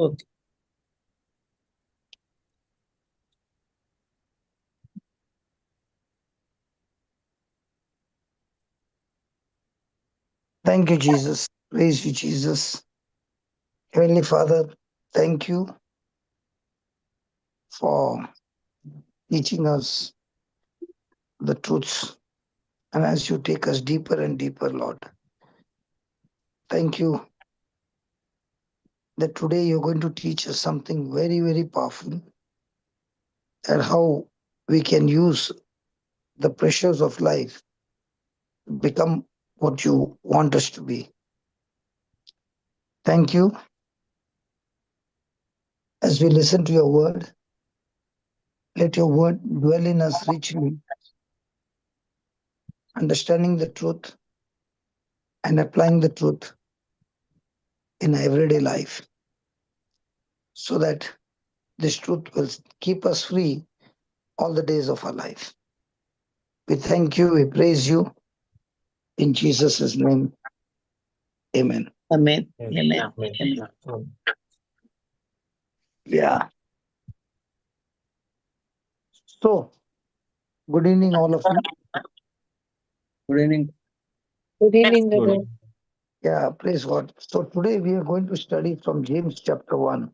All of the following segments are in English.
Okay. Thank you, Jesus. Praise you, Jesus. Heavenly Father, thank you for teaching us the truths. And as you take us deeper and deeper, Lord, thank you that today you're going to teach us something very, very powerful, and how we can use the pressures of life to become what you want us to be. Thank you. As we listen to your word, let your word dwell in us richly, understanding the truth and applying the truth in everyday life, so that this truth will keep us free all the days of our life. We thank you, we praise you in Jesus' name. Amen. Amen. Amen. Amen. Amen. Yeah. So, good evening, all of you. Good evening. Good evening, Good Guru. evening. Yeah, praise God. So, today we are going to study from James chapter 1.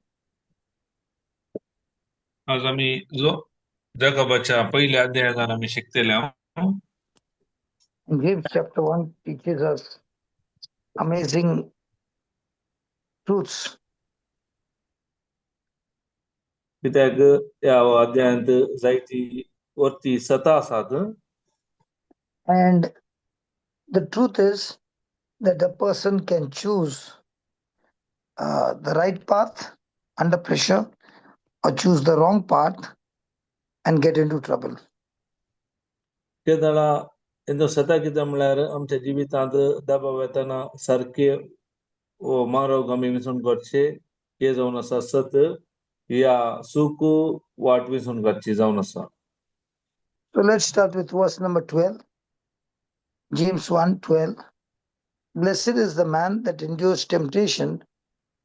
आज आम्ही जो जगाबाच्या पहिल्या अध्यायात आम्ही शिकतेल्या And James chapter 1 teaches us amazing truths. कित्याक या अध्यायांत जायती वरती सता आसात And the truth is that a person can choose the right path under pressure or choose the wrong path and get into trouble. ते दळा इंदो सता कितें म्हळ्यार आमच्या जिवितांत दबाव येताना सारखे मार्ग आमी विसरून करचे हे जावन आसा सत या सूक वाट विसरून करची जावन आसा. So let's start with verse number 12. James 1:12. Blessed is the man that endures temptation,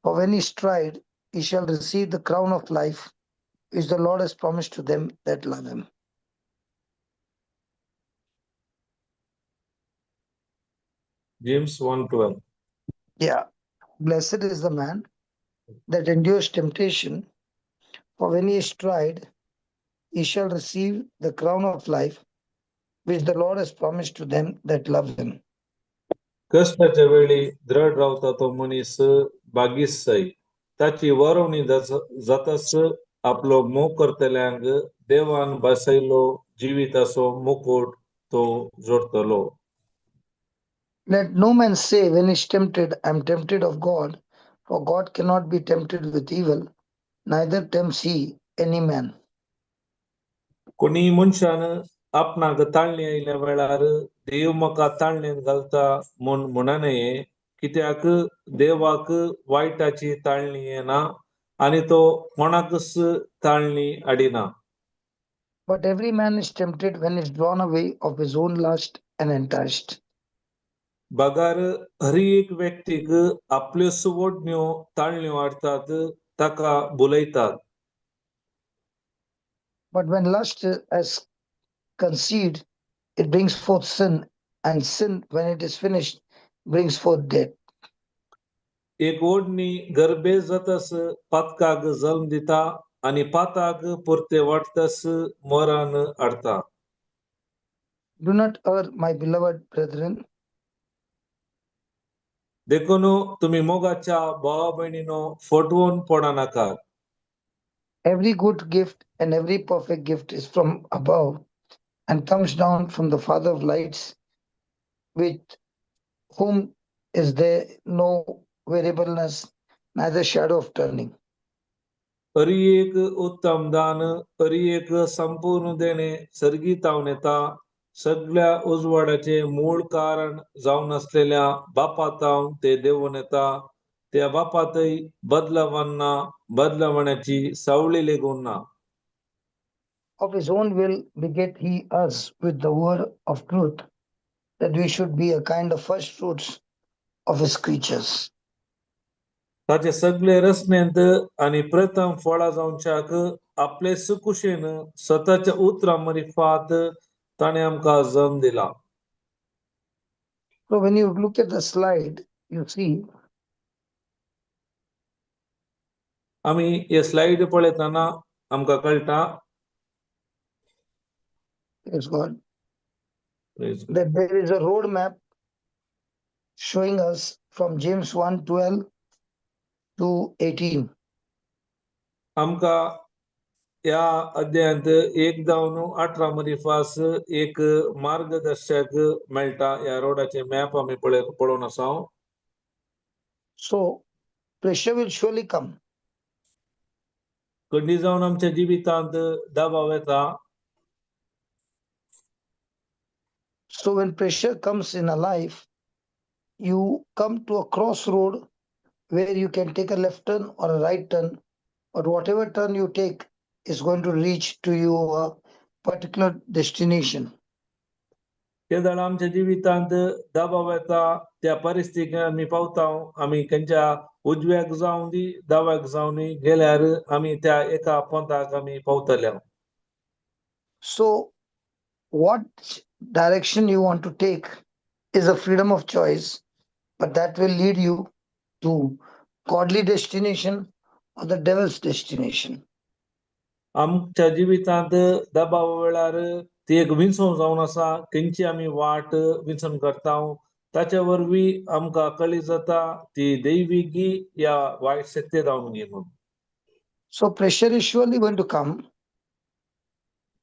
for when he is tried, he shall receive the crown of life which the Lord has promised to them that love him. James 1:12. Yeah. Blessed is the man that endures temptation, for when he is tried, he shall receive the crown of life which the Lord has promised to them that love him. कष्टाच्या वेळी दृढ रावता तो मनीस बागीस जाई ताची वरवणी जातास आपलो मोग करतल्यांक देवान बसयलो जिविताचो मुकुट तो जोडतलो. Let no man say when he is tempted, I am tempted of God, for God cannot be tempted with evil, neither tempts he any man. कोणी मनशान आपणाक ताळणी आयल्या वेळार देव म्हाका ताळणेन घालता म्हूण म्हणा नये कित्याक देवाक वायटाची ताळणी येना आनी तो कोणाकच ताळणी हाडिना. But every man is tempted when he is drawn away of his own lust and enticed. बगार हरी एक व्यक्तीक आपल्यो सुवडण्यो ताळण्यो हाडटात ताका बुलयतात. But when lust has conceived, it brings forth sin, and sin, when it is finished, brings forth death. एक ओढणी गर्भेस जातास पातकाक जल्म दिता आणि पाताक पुरते वाटतास मरण हाडता. Do not err, my beloved brethren. देखून तुम्ही मोगाच्या भावा बहिणीनो फटवून पडा नाका. Every good gift and every perfect gift is from above and comes down from the Father of lights, with whom is there no variableness, neither shadow of turning. हरी एक उत्तम दान हरी एक संपूर्ण देणे सर्गी तावन येता सगळ्या उजवाडाचे मूळ कारण जावन असलेल्या बापातावन ते देऊन येता त्या बापातही बदलावांना बदलावण्याची सावळी लेगून ना. Of his own will beget he us with the word of truth, that we should be a kind of first fruits of his creatures. ताचे सगळे रचनेंत आणि प्रथम फळा जावच्याक आपले सुकुशेन स्वताच्या उतरां मरी फात ताणे आमकां जल्म दिला. So when you look at the slide, you see आमी हे स्लाइड पळयतना आमकां कळटा praise God, that there is a roadmap showing us from James 1:12 to 18. आमकां ह्या अध्यायांत 1:18 मरी फास एक मार्गदर्शक मेळटा. ह्या रोडाचे मॅप आमी पळोवन आसा. So pressure will surely come. कधी जावन आमच्या जिवितांत दबाव येता. So when pressure comes in a life, you come to a crossroad where you can take a left turn or a right turn, but whatever turn you take is going to reach to your particular destination. केदळ आमच्या जिवितांत दबाव येता. त्या परिस्थितीक आमी पावता. आमी खंयच्या उजव्याक जावं दी दाव्याक जावं दी गेल्यार आमी त्या एका पंथाक आमी पावतले. So what direction you want to take is a freedom of choice, but that will lead you to godly destination or the devil's destination. आमच्या जिवितांत दबाव वेळार ती एक विंसव जावन आसा. खंयची आमी वाट विंचून करता. ताच्या वरवीं आमकां कळी जाता ती दैविकी या वायट शक्ती जावन गे म्हणून. So pressure is surely going to come.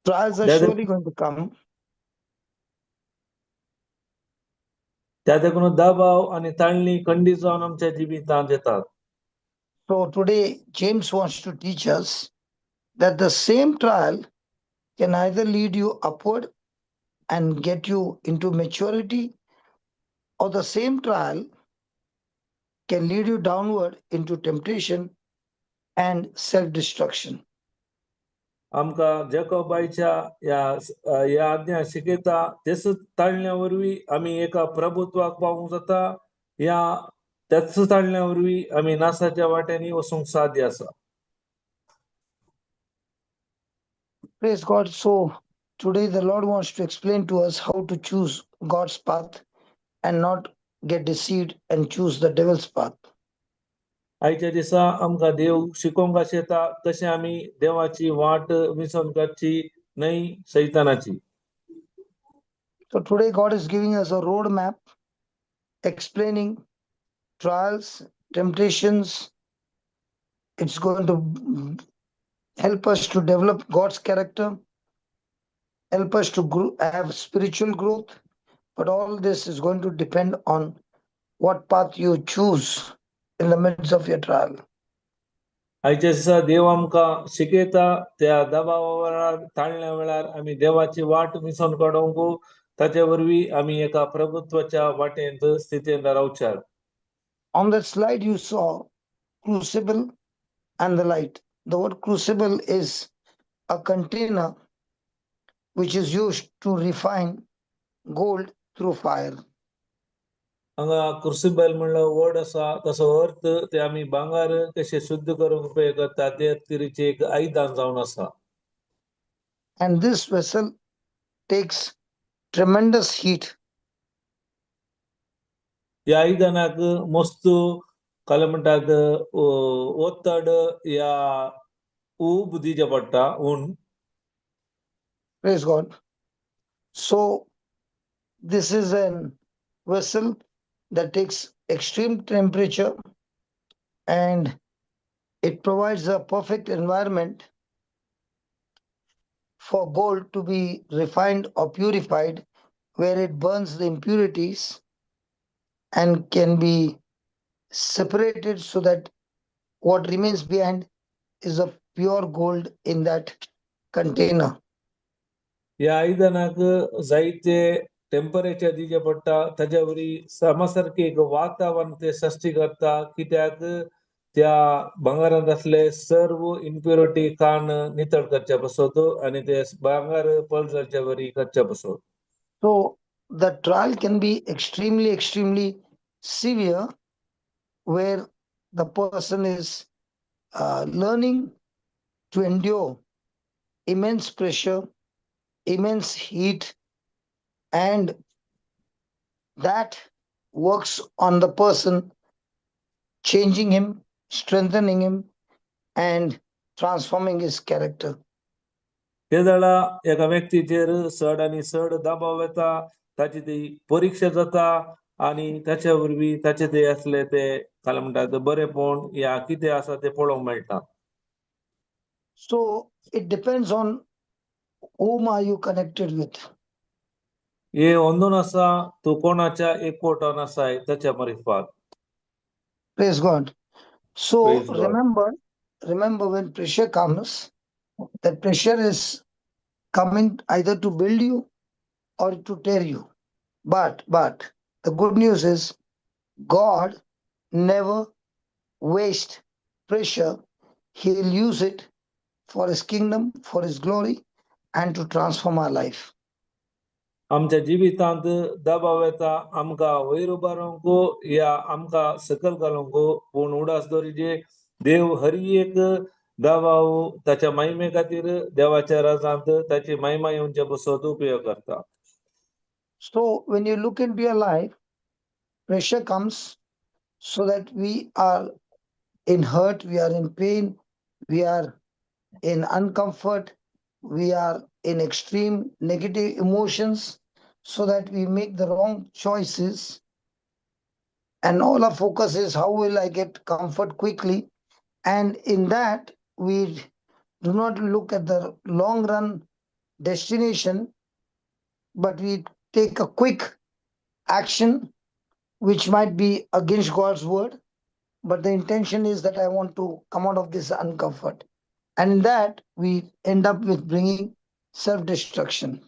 Trials are That is- surely going to come. त्या देखून दबाव आणि ताळणी खंडी जावन आमच्या जिवितांत येतात. So today James wants to teach us that the same trial can either lead you upward and get you into maturity, or the same trial can lead you downward into temptation and self-destruction. आमकां जॅकोबायच्या या आज्ञा शिकयता तेच ताळण्या वरवीं आमी एका प्रभुत्वाक पावूंक जाता. या त्याच ताळण्या वरवीं आमी नासाच्या वाट्यांनी वचूंक साध्य आसा. Praise God. So today the Lord wants to explain to us how to choose God's path and not get deceived and choose the devil's path. आयच्या दिसा आमकां देव शिकोवंक आशेता कशें आमी देवाची वाट विसरून करची न्हय सैतानाची. So today God is giving us a roadmap explaining trials, temptations. It's going to help us to develop God's character, help us to have spiritual growth, but all this is going to depend on what path you choose in the midst of your trial. आयच्या दिसा देव आमकां शिकयता त्या दबावा वेळार ताळण्या वेळार आमी देवाची वाट विसरून काडूंक ताचे वरवीं आमी एका प्रभुत्वाच्या वाटेंत स्थितींत रावच्यात. On that slide you saw crucible and the light. The word crucible is a container which is used to refine gold through fire. हांगा क्रुसिबल म्हणलो वर्ड आसा तसो अर्थ ते आमी भांगार कशे शुद्ध करूंक उपेग करता ते तरेचे एक आयदान जावन आसा. And this vessel takes tremendous heat. ह्या आयदानाक मस्त काय म्हणटात ओत्तड या ऊब दिवचे पडटा ऊन. Praise God. So this is a vessel that takes extreme temperature and it provides a perfect environment for gold to be refined or purified, where it burns the impurities and can be separated so that what remains behind is a pure gold in that container. ह्या आयदनाक जायते temperature दिवचे पडटा. ताच्या worry समासारखे एक वातावरण ते सृष्टी करता कित्याक त्या भांगारांत असले सर्व इम्प्युरिटी काण नितळ करचे पसत आणि ते भांगार पळजरचे वरी करचे पसत. So the trial can be extremely severe, where the person is learning to endure immense pressure, immense heat, and that works on the person, changing him, strengthening him, and transforming his character. ते जाळा एका व्यक्तीचेर चड आनी चड दबाव येता, ताची ती परीक्षा जाता आणि त्याच्या वरवीं ताचे ते असले ते काय म्हणटात बरेपण या कितें आसा ते पळोवंक मेळटा. So it depends on whom are you connected with. हे ಒಂದೊಂದು आसा तू कोणाच्या एकवटान आसाय त्याच्या मार्फत. Praise God. So Praise God. remember when pressure comes, that pressure is coming either to build you or to tear you. But the good news is God never waste pressure. He'll use it for his kingdom, for his glory, and to transform our life. आमच्या जिवितांत दबाव येता आमकां वयर उबारूंक या आमकां सकयल घालूंक, पूण उडास दवरीचे देव हर एक दबाव ताच्या महिमे खातीर देवाच्या राजांत ताची महिमा येवचे बसत उपयोग करता. So when you look into your life, pressure comes so that we are in hurt, we are in pain, we are in uncomfort, we are in extreme negative emotions, so that we make the wrong choices. And all our focus is how will I get comfort quickly. And in that, we do not look at the long run destination, but we take a quick action which might be against God's word. But the intention is that I want to come out of this uncomfort. And in that, we end up with bringing self destruction.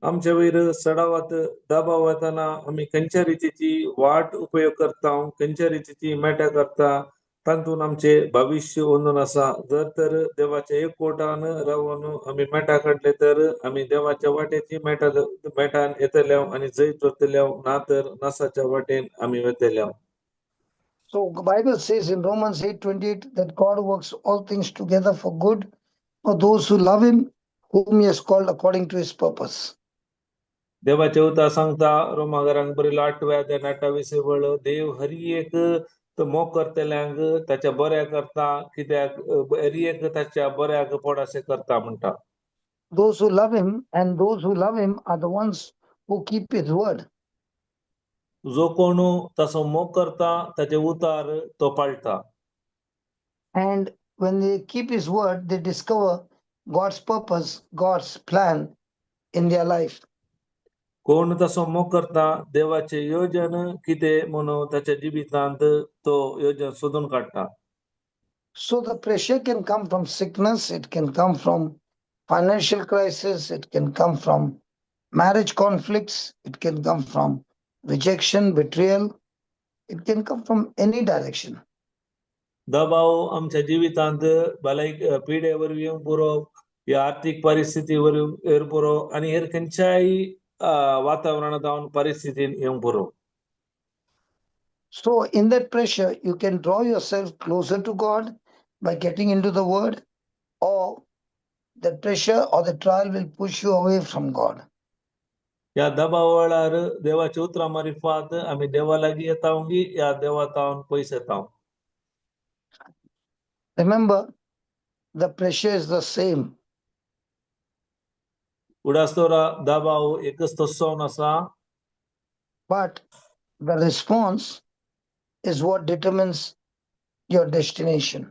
आमच्या वयर सडावात दबाव येताना आमी खंयच्या रितीची वाट उपयोग करता, खंयच्या रितीची Meta करता, तातून आमचे भविष्य ओंदून आसा. जर तर देवाच्या एकवटान रावन आमी मेटा काडले तर आमी देवाच्या वाटेची मेटान येतले आनी जैत वतले, ना तर नासाच्या वाटेन आमी वतले. So the Bible says in Romans 8:28 that God works all things together for good for those who love him, whom he has called according to his purpose. देवाचे उता सांगता रोमाकारांक बरयलो 8व्या अध्यायान 28 वळ, देव हर एक मोग करतल्यांक ताच्या बऱ्या करता, कित्याक हर एक ताच्या बऱ्याक पडासे करता म्हणटा. Those who love him, and those who love him are the ones who keep his word. जो कोण तसो मोग करता ताचे उतार तो पाळटा. And when they keep his word, they discover God's purpose, God's plan in their life. कोण तसो मोग करता देवाचे योजन कितें म्हणून ताच्या जिवितांत तो योजन सोदून काडटा. So the pressure can come from sickness, it can come from financial crisis, it can come from marriage conflicts, it can come from rejection, betrayal, it can come from any direction. दबाव आमच्या जिवितांत भलायक पिडे वरवीं येवंक पुरो, या आर्थीक परिस्थिती वरवीं येवंक पुरो, आनी हेर खंयच्याय वातावरणांत जावन परिस्थितीन येवंक पुरो. So in that pressure, you can draw yourself closer to God by getting into the word, or the pressure or the trial will push you away from God. या दबाव वेळार देवाच्या उतरां मार्फत आमी देवा लागीं येता या देवातावन पयस येता. Remember, the pressure is the same. उडासतोरा दबाव एकच तसो आसा, But the response is what determines your destination.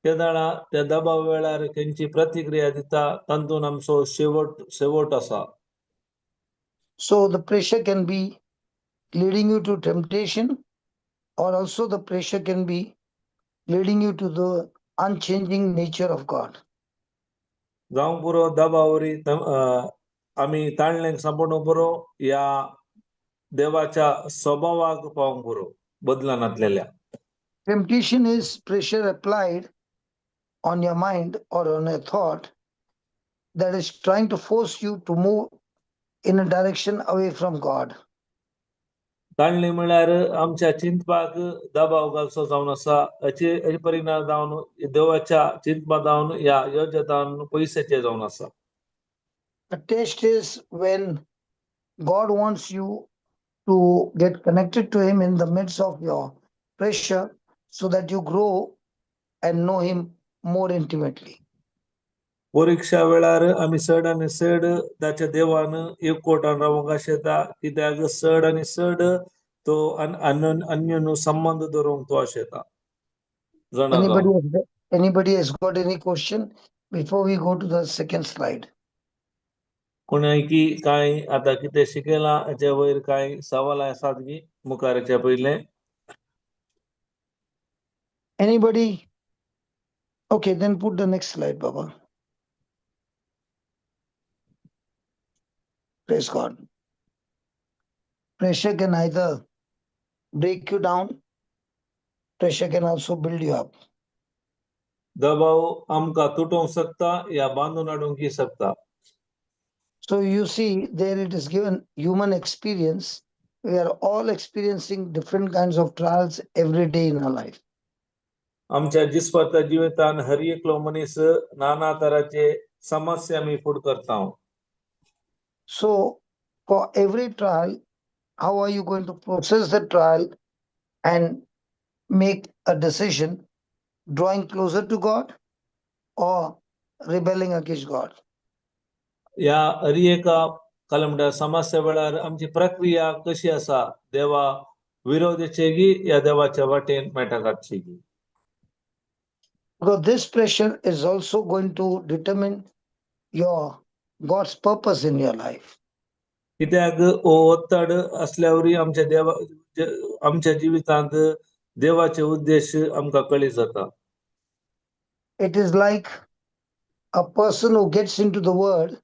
त्या दाळा त्या दबाव वेळार खंयची प्रतिक्रिया दिता तातून आमचो शेवट आसा. So the pressure can be leading you to temptation, or also the pressure can be leading you to the unchanging nature of God. जावंक पुरो दबावरी आमी ताळ्ळेंक सांपडूंक पुरो या देवाच्या स्वभावाक पावंक पुरो बदलानातलेल्या. Temptation is pressure applied on your mind or on a thought that is trying to force you to move in a direction away from God. ताळणी म्हळ्यार आमच्या चिंतपाक दबाव घालचो जावन आसा अचे परिणाम जावन देवाच्या चिंतपा जावन या योजतान पयसाचे जावन आसा. A test is when God wants you to get connected to Him in the midst of your pressure so that you grow and know Him more intimately. परीक्षा वेळार आमी चड आनी चड ताच्या देवान एकवटान रावंक आशेता कित्याक चड आनी चड तो अन्य संबंध दवरूंक तो आशेता जाणा Anybody जावन. anybody has got any question before we go to the second slide? कोणाय की कांय आतां कितें शिकयलां हाचे वयर कांय सवाल आसात की मुखारच्या पयले? Anybody? Okay, then put the next slide, Baba. Praise God. Pressure can either break you down, pressure can also build you up. दबाव आमकां तुटोवंक शकता या बांदून हाडूंक शकता. So you see, there it is given human experience. We are all experiencing different kinds of trials every day in our life. आमच्या दिसपट्ट्या जिवितान हर एकलो मनीस नाना तराचे समस्या आमी फूट करता. So for every trial, how are you going to process the trial and make a decision, drawing closer to God or rebelling against God? या हर एका कलमड्या समस्या वेळार आमची प्रक्रिया कशी आसा देवा विरोधाचे की या देवाच्या वाटेन मेटाकाची की. Because this pressure is also going to determine your God's purpose in your life. कित्याक ओत्तड असल्यावरी आमच्या जिवितांत देवाचे उद्देश आमकां कळीत जाता. It is like a person who gets into the word,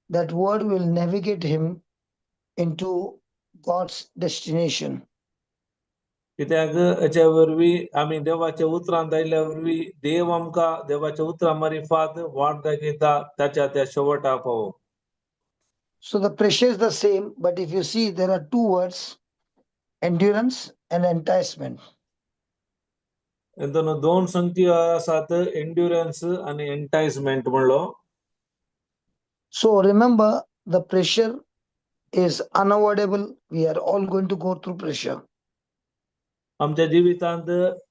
that word will navigate him into God's destination. कित्याक हेच्या वरवीं आमी देवाच्या उतरांत आयल्या वरवीं देव आमकां देवाच्या उतरां मार्फत वाट दाखयता ताच्या त्या शेवटा पावोवंक. So the pressure is the same, but if you see, there are two words, endurance and enticement. दोन दोन संगती आसात, एंड्युरन्स आणि एंटाइजमेंट म्हणलो. So remember, the pressure is unavoidable. We are all going to go through pressure. आमच्या जिवितांत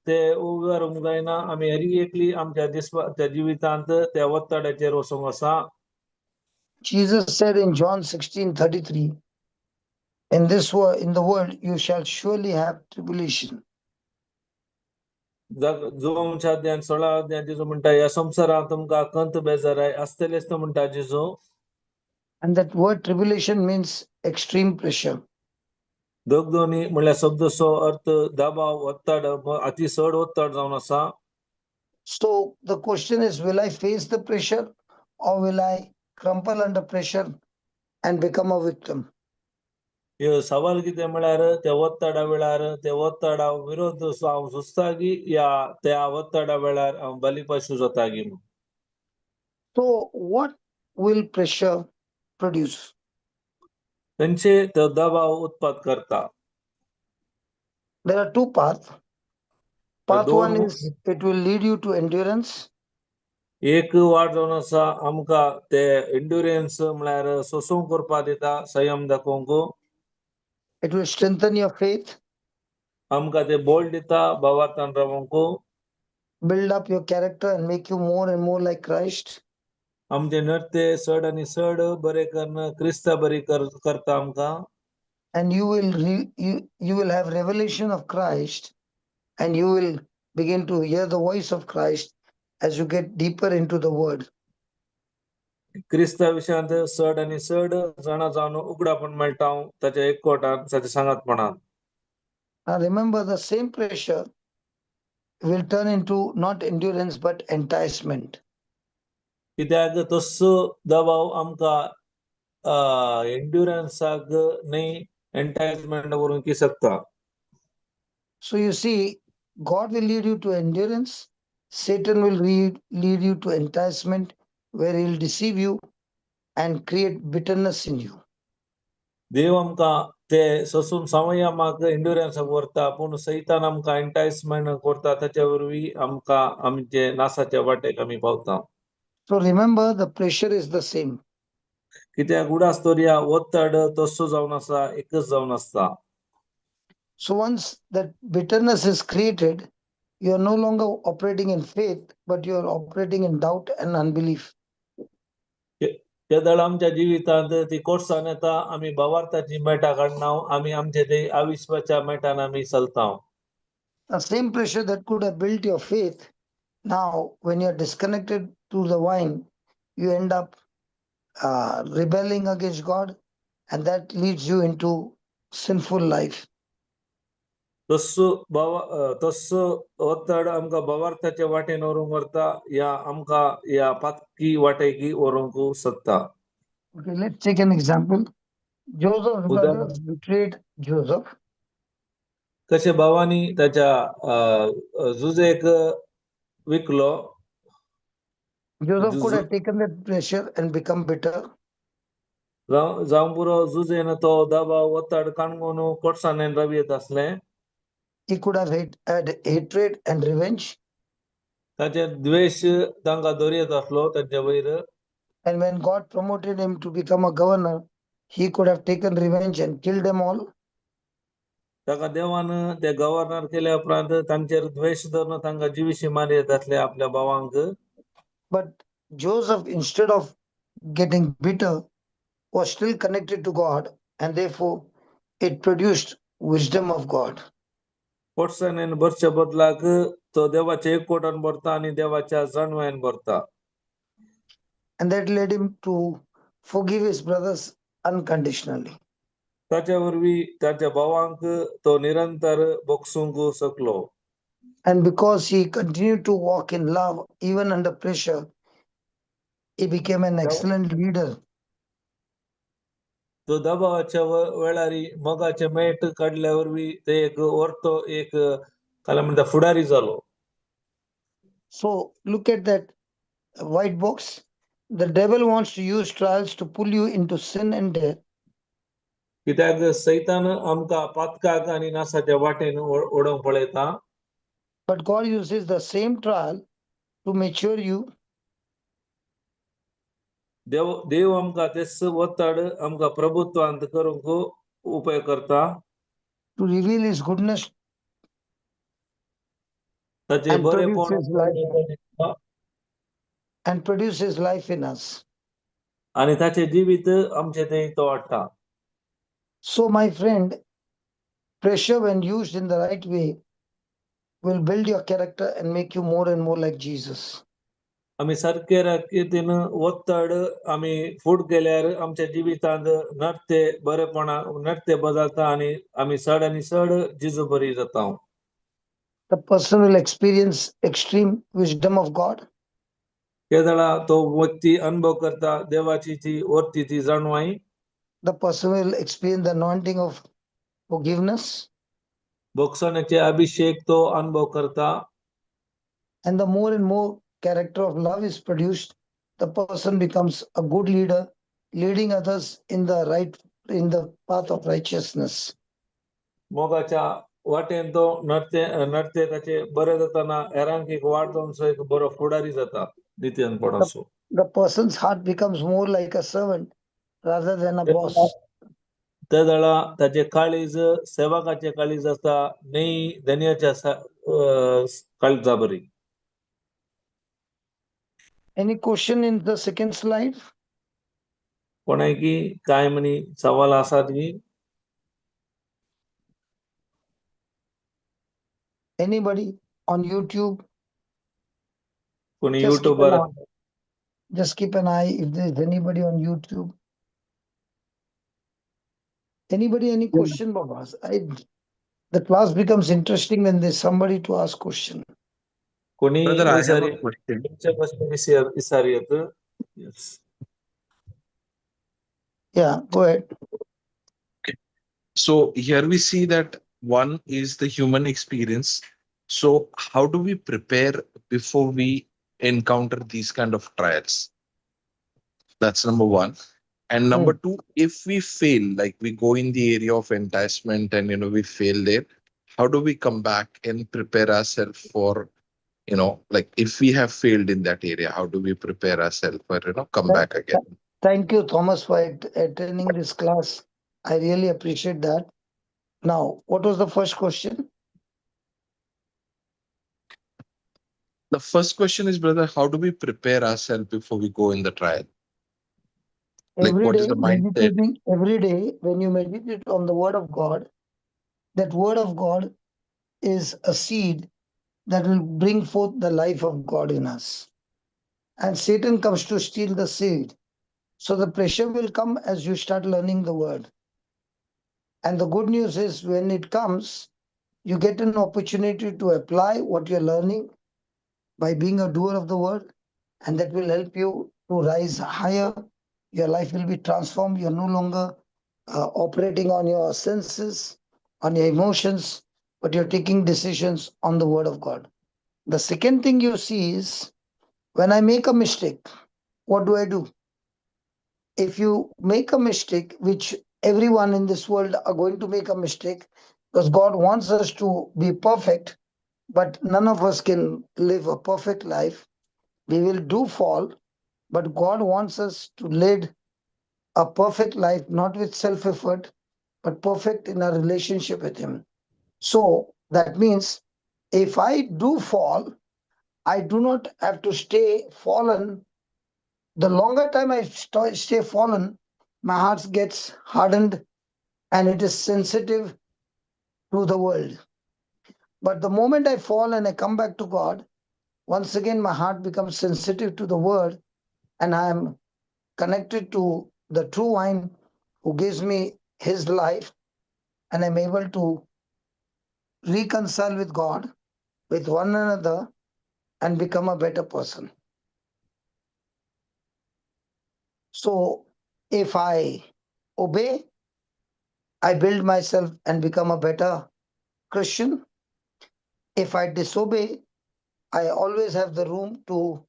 ते उगारूंक जायना. आमी हर एकली आमच्या त्या जिवितांत त्या वत्तड्याचेर वचोंक आसा. Jesus said in John 16:33, in the world you shall surely have tribulation. जोमच्या अध्यान 16 अध्यान जिजू म्हणटा या संवसारांत तुमकां कंत बेजाराय आसतलेच तो म्हणटा जिजू. And that word tribulation means extreme pressure. दोनी म्हणल्यार शब्दचो अर्थ दबाव वत्तड अति चड वत्तड जावन आसा. So the question is, will I face the pressure or will I crumple under pressure and become a victim? हे सवाल कितें म्हळ्यार त्या वत्तडा वेळार त्या वत्तडा विरोध हांव झुजता की या त्या वत्तडा वेळार हांव बलिपशू जाता की. So what will pressure produce? तांचे तो दबाव उत्पन्न करता. There are two paths. Path दोन one is it will lead you to endurance. एक वाट जावन आसा आमकां ते एंड्युरन्स म्हळ्यार सोसूंक करपा दिता, संयम दाखोवंक. It will strengthen your faith, आमकां ते बोल दिता भावार्थान रावंक. build up your character and make you more and more like Christ. आमचे नर्ते चड आनी चड बरें करून क्रिस्ता बरी करता आमकां. And you will have revelation of Christ, and you will begin to hear the voice of Christ as you get deeper into the word. Crysta विशयांत चड आनी चड जाणा जावन उगडापण मेळटा ताच्या एकवटान ताच्या सांगातपणान. Now remember, the same pressure will turn into not endurance but enticement. कित्याक तसो दबाव आमकां एंड्युरन्साक न्हय एंटाइजमेंट व्हरूंक शकता. So you see, God will lead you to endurance, Satan will lead you to enticement, where he'll deceive you and create bitterness in you. देव आमकां ते सोसून समय आमकां इंड्युरन्साक व्हरता पूण सैतान आमकां एंटायसमेंट करता ताचे वरवीं आमकां आमचे नासाच्या वाटेक आमी पावता. So remember, the pressure is the same. कित्याक उडास्तोरिया वत्तड तस्सो जावन आसा, एकच जावन आसता. So once that bitterness is created, you are no longer operating in faith, but you are operating in doubt and unbelief. केदळ आमच्या जिवितांत ती कोर्सान येता, आमी भावार्थाची मेटां काडना, आमी आमचे ते अविश्वाच्या मेटान आमी चलता. The same pressure that could have built your faith, now when you are disconnected to the vine, you end up rebelling against God, and that leads you into sinful life. तस्सो वत्तड आमकां भावार्थाच्या वाटेन व्हरूंक व्हरता, या आमकां या पातकी वाटेकी व्हरूंक सोदता. Okay, let's take an example. Joseph's brothers betrayed Joseph. कशे भावांनी ताच्या जुजेक विकलो. Joseph could have taken that pressure and become bitter. जावं पुरो जुजेन तो दबाव वत्तड काणून कोर्सानेन रावयत आसले. He could have had hatred and revenge. ताचे द्वेष तांकां दोरयत आसलो तांचे वयर. And when God promoted him to become a governor, he could have taken revenge and killed them all. ताका देवान ते गव्हर्नर केल्या उपरांत तांचेर द्वेष धरून तांकां जिवीशी मारयत आसले आपल्या भावांक. But Joseph, instead of getting bitter, was still connected to God, and therefore it produced wisdom of God. कोर्सानेन भरचे बदलाक तो देवाच्या एकवटान भरता आनी देवाच्या जाणव्यान भरता. And that led him to forgive his brothers unconditionally. ताचे वरवीं ताच्या भावांक तो निरंतर बोगसूंक शकलो. And because he continued to walk in love even under pressure, he became an excellent leader. तो दबावाच्या वेळारी मोगाचे मेट काडल्या वरवीं ते एक व्हरतो एक काय म्हणटा फुडारी जालो. So look at that white box. The devil wants to use trials to pull you into sin and death. कित्याक सैतान आमकां पातकाक आनी नासाच्या वाटेन ओडोवंक पळयता. But God uses the same trial to mature you. देव आमकां तेच वत्तड आमकां प्रभुत्वांत करूंक उपेग करता. To reveal his goodness ताचे and बरेपण produce his life in us. आनी ताचे जिवीत आमचे थंय तो हाडटा. So my friend, pressure when used in the right way will build your character and make you more and more like Jesus. आमी सारके रितीन वत्तड आमी फूट केल्यार आमच्या जिवितांत नडते बरेपणा नडते बदलता आनी आमी चड आनी चड जिजू बरी जाता. The person will experience extreme wisdom of God. केदळा तो व्यक्ती अनुभव करता देवाची ती वर्ती ती जाणवाई. The person will experience the anointing of forgiveness. बोगसण्याचे अभिषेक तो अनुभव करता. And the more and more character of love is produced, the person becomes a good leader, leading others in the path of righteousness. मोगाच्या वाटेन तो नडते ताचे बरे जाताना हेरांक एक वाट जावन एक बरो फुडारी जाता नितीनपणाचो. The person's heart becomes more like a servant rather than a boss. त्या दळा ताचे काळीज सेवकाचे काळीज आसता न्ही धन्याच्या काळीजा बरी. Any question in the second slide? कोणाकी काय म्हणी सवाल आसात की? Anybody on YouTube? कोणी Just keep an YouTuber eye. Just keep an eye if there is anybody on YouTube. Anybody, any question, Babas? The class becomes interesting when there's somebody to ask question. कोणी Brother, I have a question. तुमच्या प्रश्न विचारियत. Yes. Yeah, go ahead. So here we see that one is the human experience. So how do we prepare before we encounter these kind of trials? That's number one. And number two, if we fail, like we go in the area of enticement and we fail there, how do we come back and prepare ourselves for, like if we have failed in that area, how do we prepare ourselves for, come Th- back again? Thank you, Thomas, for attending this class. I really appreciate that. Now, what was the first question? The first question is, brother, how do we prepare ourselves before we go in the trial? Like, Every what is day, the mindset? meditating, every day, when you meditate on the Word of God, that Word of God is a seed that will bring forth the life of God in us. And Satan comes to steal the seed. So the pressure will come as you start learning the Word. And the good news is, when it comes, you get an opportunity to apply what you're learning by being a doer of the Word, and that will help you to rise higher. Your life will be transformed. You're no longer operating on your senses, on your emotions, but you're taking decisions on the Word of God. The second thing you see is, when I make a mistake, what do? If you make a mistake, which everyone in this world are going to make a mistake, because God wants us to be perfect, but none of us can live a perfect life. We will do fall, but God wants us to lead a perfect life, not with self effort, but perfect in our relationship with Him. So that means, if I do fall, I do not have to stay fallen. The longer time I stay fallen, my heart gets hardened and it is sensitive to the world. But the moment I fall and I come back to God, once again my heart becomes sensitive to the word, and I am connected to the true vine who gives me his life, and I'm able to reconcile with God, with one another, and become a better person. So if I obey, I build myself and become a better Christian. If I disobey, I always have the room to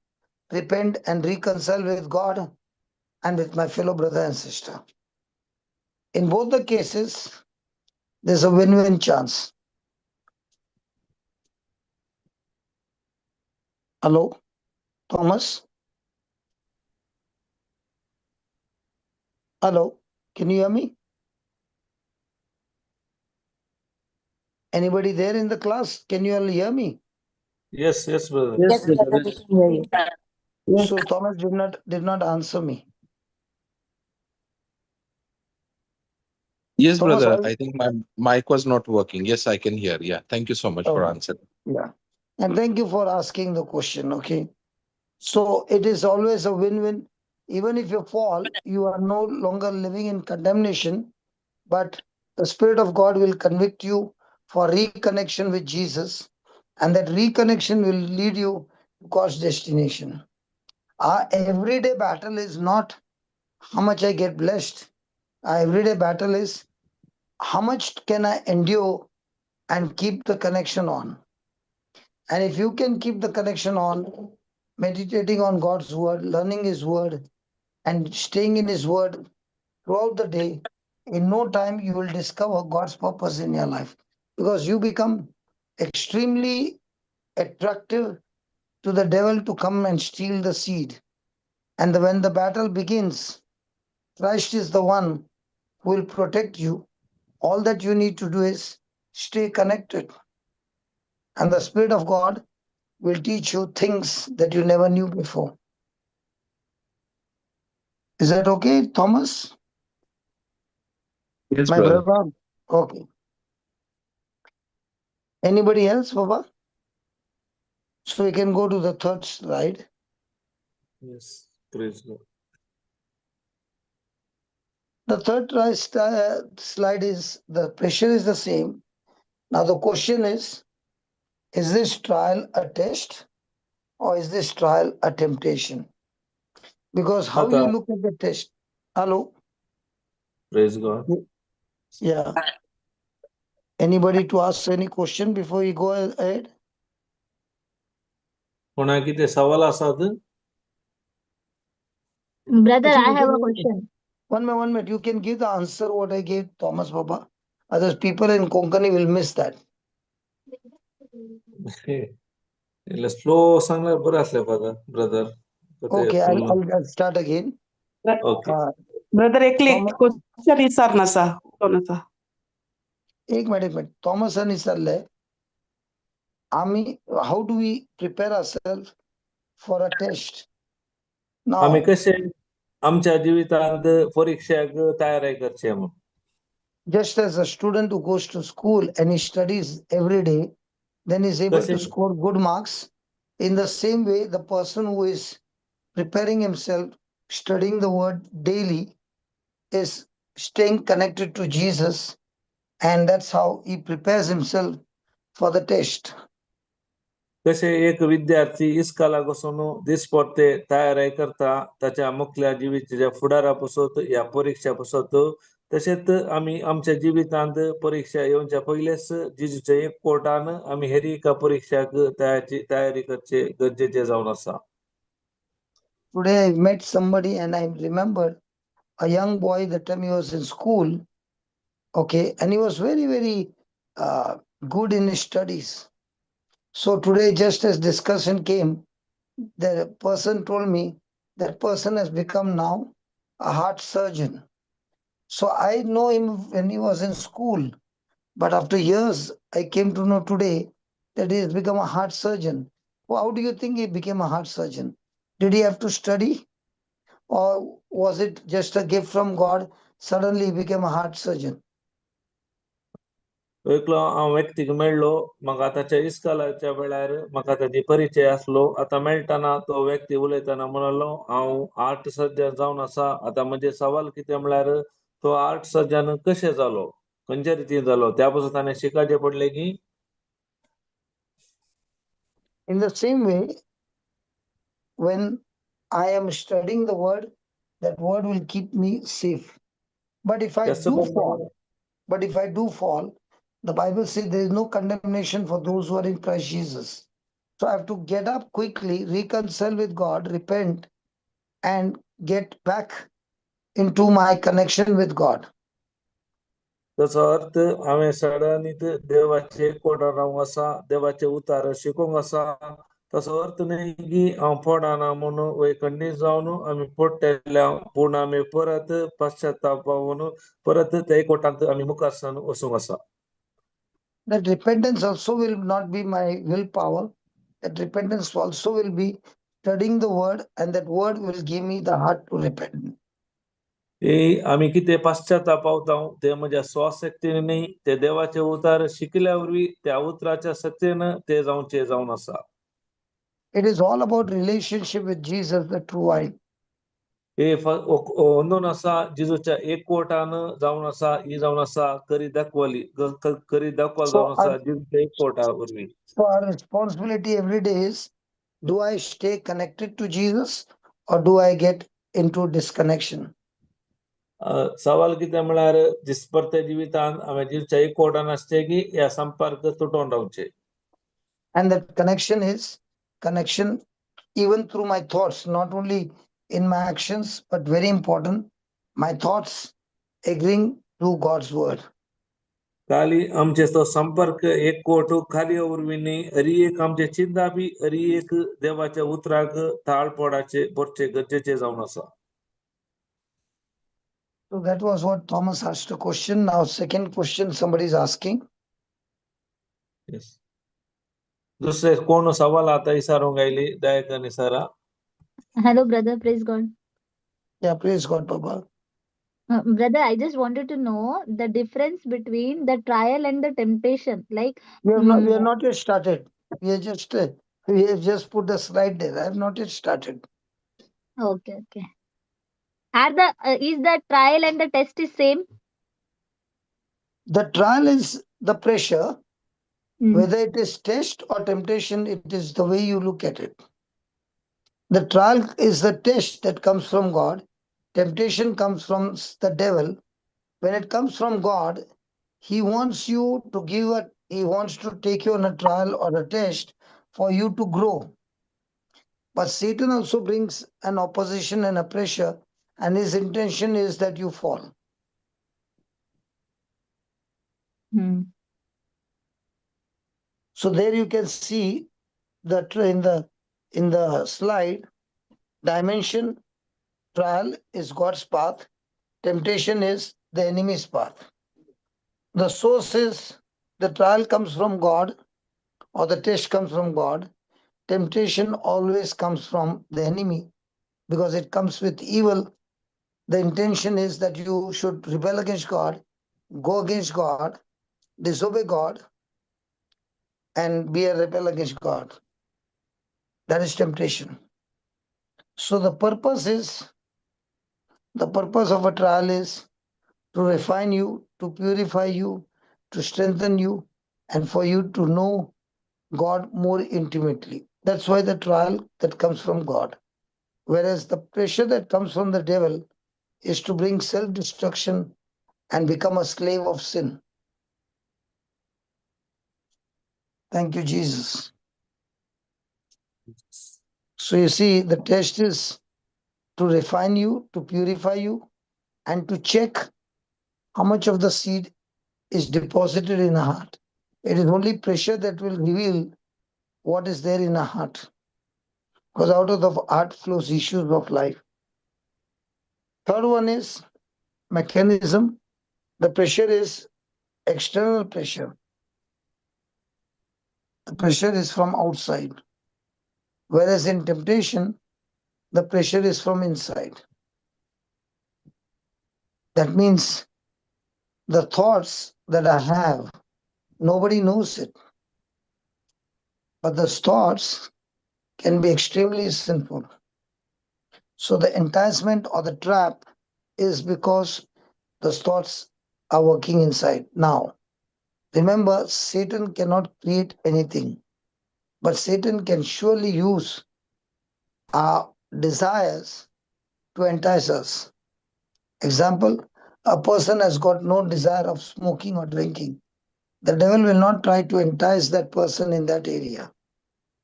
repent and reconcile with God and with my fellow brother and sister. In both the cases, there's a win-win chance. Hello, Thomas? Hello, can you hear me? Anybody there in the class? Can you all hear me? Yes, brother. Yes, brother, we can hear you. So Thomas did not answer me. Yes, Thomas, brother. I think my mic was not working. Yes, I can hear. Yeah. Thank you so much for oh, answering. yeah. And thank you for asking the question. Okay. So it is always a win-win. Even if you fall, you are no longer living in condemnation, but the Spirit of God will convict you for reconnection with Jesus, and that reconnection will lead you to God's destination. Our everyday battle is not how much I get blessed. Our everyday battle is how much can I endure and keep the connection on. And if you can keep the connection on, meditating on God's word, learning His word, and staying in His word throughout the day, in no time you will discover God's purpose in your life, because you become extremely attractive to the devil to come and steal the seed. And when the battle begins, Christ is the one who will protect you. All that you need to do is stay connected, and the Spirit of God will teach you things that you never knew before. Is that okay, Thomas? Yes, My brother. brother? Okay. Anybody else, Baba? So we can go to the third slide. Yes, praise God. The third slide is, the pressure is the same. Now the question is this trial a test or is this trial a temptation? Because how आता you look at the test. Hello? praise God. Yeah. Anybody to ask any question before we go ahead? कोणा कितें सवाल आसात? Brother, I have a question. 1 minute, 1 minute. You can give the answer what I gave Thomas Baba. Others people in Konkani will miss that. એટલે slow सांगणार बरं असलं brother Okay, I'll start again. Okay brother एक Thomas- question विचारणार सा कोणाचा एक minute Thomas आणि चाललंय आम्ही how do we prepare ourselves for a test now आम्ही कसे आमच्या जीवितांत परीक्षेक तयारी करचे म्हणून just as a student who goes to school and he studies every day, then is able to Kasi- score good marks. In the same way, the person who is preparing himself, studying the word daily, is staying connected to Jesus, and that's how he prepares himself for the test. कसे एक विद्यार्थी इस्काला बसून दिसपडते तयारी करता त्याच्या मुखल्या जिवीच्या फुडारापासून या परीक्षा पासून तसेच आम्ही आमच्या जीवितांत परीक्षा येऊनच्या पहिलेच जिजूच्या एक कोटान आम्ही हेरी का परीक्षाक तयारी करचे गरजेचे जाऊन असा Today I met somebody and I remembered a young boy that time he was in school, okay, and he was very, very good in his studies. So today, just as discussion came, the person told me that person has become now a heart surgeon. So I know him when he was in school, but after years, I came to know today that he has become a heart surgeon. Well, how do you think he became a heart surgeon? Did he have to study? Or was it just a gift from God? Suddenly he became a heart surgeon. एकलो हांव व्यक्तीक मेळ्ळो म्हाका ताच्या इस्कालाच्या वेळार म्हाका ताची परिचय आसलो आता मेळटाना तो व्यक्ती उलयतना म्हणलो हांव आर्ट सर्जन जावन आसा आता म्हणजे सवाल कितें म्हळ्यार तो आर्ट सर्जन कशें जालो खंयच्या रितीन जालो त्या पासून ताणें शिकाचें पडलें की In the same way, when I am studying the word, that word will keep me safe. But if I त्याच do प्रमाणे fall, but if I do fall, the Bible says there is no condemnation for those who are in Christ Jesus. So I have to get up quickly, reconcile with God, repent, and get back into my connection with God. ताचो अर्थ हांवें सडनीत देवाचे कोडा रावंक आसा देवाचे उतार शिकोवंक आसा ताचो अर्थ न्ही की हांव पडना म्हणून वैखंडी जावन आमी पडटल्या पूण आमी परत पश्चाताप पावून परत ते कोटांत आमी मुखार सावन वचूंक आसा That repentance also will not be my willpower. That repentance also will be studying the word, and that word will give me the heart to repent. ते आमी कितें पश्चाताप पावता ते म्हज्या स्वशक्तीन न्ही ते देवाचे उतार शिकल्या वरवीं त्या उतराच्या सत्तेन ते जावचे जावन आसा It is all about relationship with Jesus, the true vine. हे ಒಂದೊಂದು आसा जिजूच्या एक कोटान जावन आसा ही जावन आसा करी दाखवली करी दाखवाल So जावन आसा जिजूच्या एक कोटा वरवीं So our responsibility every day is, do I stay connected to Jesus or do I get into disconnection? सवाल कितें म्हळ्यार दिसपरते जिवितांत हांवें जिजूच्या एक कोटान आसचे की ह्या संपर्क तुटोवन रावचे And that connection is connection even through my thoughts, not only in my actions, but very important, my thoughts agreeing to God's word. खाली आमचे तो संपर्क एक कोट खाली उरवी न्ही हरी एक आमचे चिंता बी हरी एक देवाच्या उतराक ताळ पडाचे पडचे गरजेचे जावन आसा So that was what Thomas asked a question. Now, second question somebody is asking. Yes. दुसरे कोण सवाल आता इसारूंक आयली दयाकन इसारा Hello, brother. Praise God. Yeah, praise God, Baba. Brother, I just wanted to know the difference between the trial and the temptation. Like, We have not yet started. We have just put the slide there. I have not yet started. okay. Are the is the trial and the test is same? The trial is the pressure. Mm. Whether it is test or temptation, it is the way you look at it. The trial is the test that comes from God. Temptation comes from the devil. When it comes from God, he wants you to he wants to take you on a trial or a test for you to grow. But Satan also brings an opposition and a pressure, and his intention is that you fall. Hmm. So there you can see that in the slide, dimension, trial is God's path, temptation is the enemy's path. The source is the trial comes from God or the test comes from God. Temptation always comes from the enemy because it comes with evil. The intention is that you should rebel against God, go against God, disobey God, and be a rebel against God. That is temptation. So the purpose of a trial is to refine you, to purify you, to strengthen you, and for you to know God more intimately. That's why the trial that comes from God. Whereas the pressure that comes from the devil is to bring self destruction and become a slave of sin. Thank you, Jesus. So you see, the test is to refine you, to purify you, and to check how much of the seed is deposited in a heart. It is only pressure that will reveal what is there in a heart. Because out of the heart flows issues of life. Third one is mechanism. The pressure is external pressure. The pressure is from outside. Whereas in temptation, the pressure is from inside. That means the thoughts that I have, nobody knows it. But the thoughts can be extremely sinful. So the enticement or the trap is because the thoughts are working inside. Now, remember, Satan cannot create anything, but Satan can surely use our desires to entice us. Example, a person has got no desire of smoking or drinking. The devil will not try to entice that person in that area.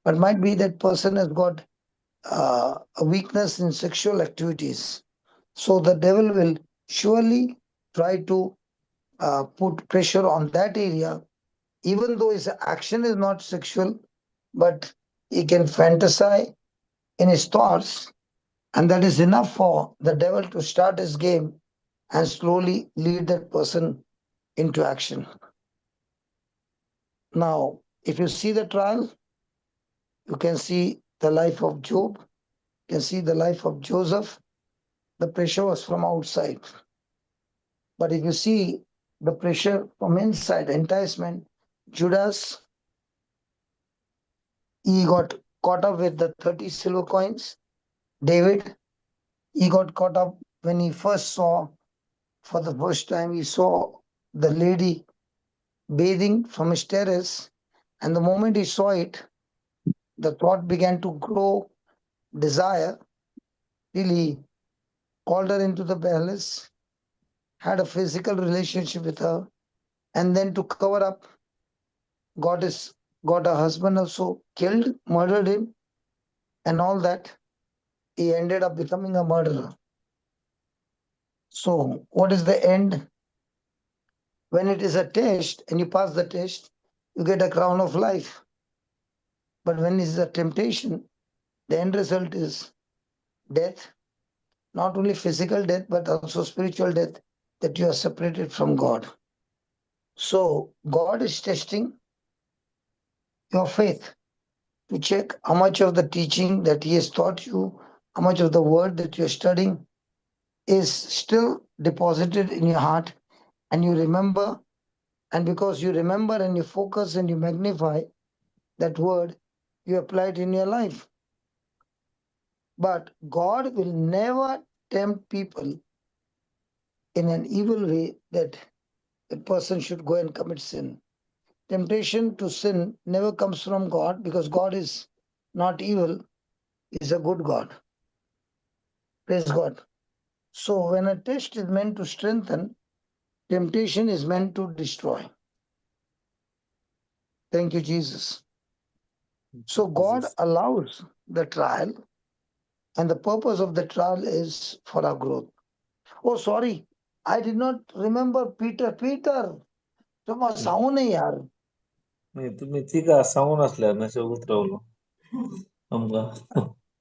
But might be that person has got a weakness in sexual activities. So the devil will surely try to put pressure on that area, even though his action is not sexual, but he can fantasize in his thoughts, and that is enough for the devil to start his game and slowly lead that person into action. Now, if you see the trial, you can see the life of Job, you can see the life of Joseph. The pressure was from outside. But if you see the pressure from inside, enticement, Judas, he got caught up with the 30 silver coins. David, he got caught up when he first saw, for the first time, he saw the lady bathing from his terrace. And the moment he saw it, the thought began to grow, desire. Really called her into the palace, had a physical relationship with her, and then to cover up, got his got a husband also killed, murdered him, and all that. He ended up becoming a murderer. So, what is the end? When it is a test and you pass the test, you get a crown of life. But when it is a temptation, the end result is death, not only physical death, but also spiritual death, that you are separated from God. So, God is testing your faith to check how much of the teaching that He has taught you, how much of the word that you're studying is still deposited in your heart, and you remember. And because you remember and you focus and you magnify that word, you apply it in your life. But God will never tempt people in an evil way that a person should go and commit sin. Temptation to sin never comes from God, because God is not evil, He's a good God. Praise God. So when a test is meant to strengthen, temptation is meant to destroy. Thank you, Jesus. So God allows the trial And the purpose of the trial is for our growth. Oh, sorry. I did not remember Peter. Peter, तुम्हाला सांगू नाही यार. नाही तुम्ही तिघा सांगून असल्या नशे उतरवलं आमका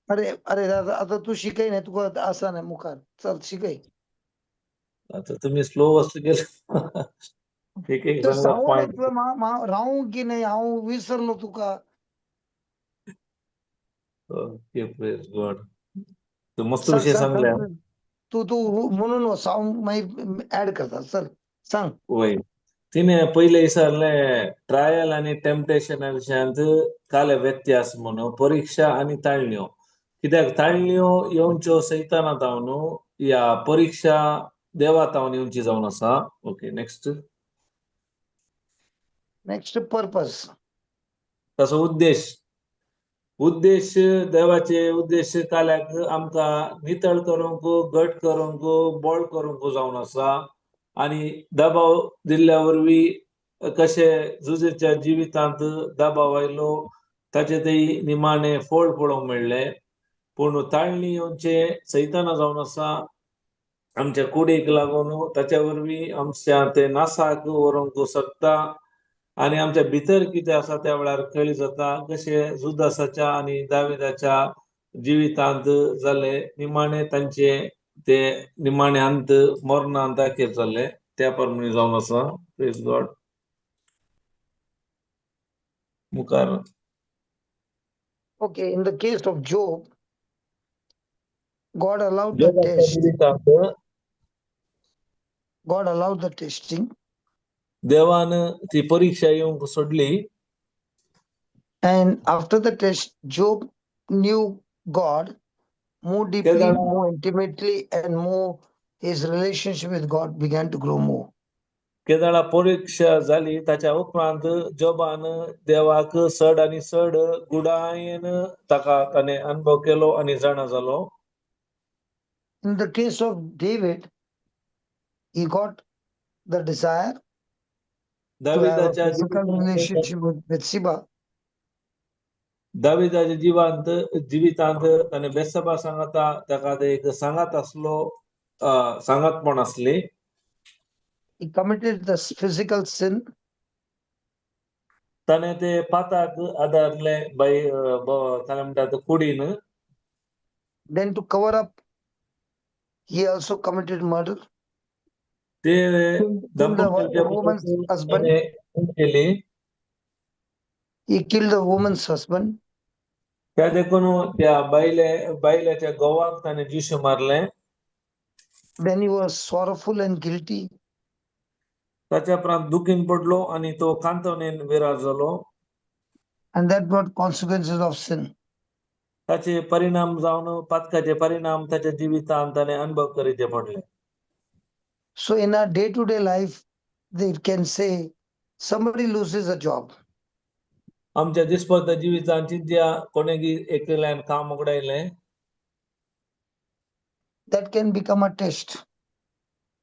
अरे अरे दादा आता तू शिकाय नाही तुका असा नाही मुखार चल शिकाय आता तुम्ही स्लो वस्तू गेले एक एक तर चांगला सांगू नाही पॉइंट तुला राहू की नाही हाऊ विसरलो तुका ओके प्रेज गॉड तर मस्त सांग विषय सांग सांगल्या सांग तू तू म्हणून साऊंड माही ऍड करता चल सांग वय तिने पहिले विचारले ट्रायल आणि टेम्पटेशन विषयांत काले व्यत्यास म्हणून परीक्षा आणि ताळण्यो कित्याक ताळण्यो येवच्यो सैताना तावनो या परीक्षा देवा तावन येवची जावन आसा ओके नेक्स्ट नेक्स्ट पर्पज ताचो उद्देश देवाचे उद्देश काल्याक आमकां नितळ करूंक घट करूंक बोळ करूंक जावन आसा आणि दबाव दिल्ल्या वरवीं कशे जुजेच्या जिवितांत दबाव आयलो ताचे तेय निमाणे फोड पळोवंक मेळ्ळे पूण ताळणी येवचे सैताना जावन आसा आमच्या कुडीक लागून ताच्या वरवीं आमच्या ते नासाक व्हरूंक शकता आणि आमच्या भितर कितें आसा त्या वेळार कळी जाता कशे जुदासाच्या आणि दाविदाच्या जिवितांत जाले निमाणे तांचे ते निमाणे अंत मरणांत दाखल जाले त्या प्रमाणे जावन आसा प्रेज गॉड मुखार Okay, in the case of Job, God allowed the देवाच्या test. जिवितांत God allowed the testing, देवान ती परीक्षा येवंक सोडली and after the test, Job knew God more deeply, Kedana- more intimately, and more his relationship with God began to grow more. केदळा परीक्षा झाली ताच्या उपरांत जोबान देवाक चड आणि चड गुडायेन ताका ताणे अनुभव केलो आणि जाणा जालो In the case of David, he got the desire to have a दाविदाच्या physical relationship with Bathsheba, दाविदाच्या जिवितांत ताणे बेसबा सांगता ताका ते एक सांगात असलो सांगात पण असली he committed this physical sin, ताणे ते पाताक आदारले बाई काय म्हणतात कुडीन then to cover up, he also committed murder, ते killed the woman's husband, केली he killed the woman's husband, त्या देखून त्या बायल्याच्या गोवाक ताणे जिशू मारले then he was sorrowful and guilty, ताच्या उपरांत दुखीन पडलो आणि तो कांतवणेन विरार जालो and that brought consequences of sin. ताचे परिणाम जावन पातकाचे परिणाम ताच्या जिवितांत ताणे अनुभव करीचे पडले So in our day-to-day life, they can say somebody loses a job. आमच्या दिसपट्ट जिवितांत ज्या कोणेगी एकल्यान काम उगडायले That can become a test.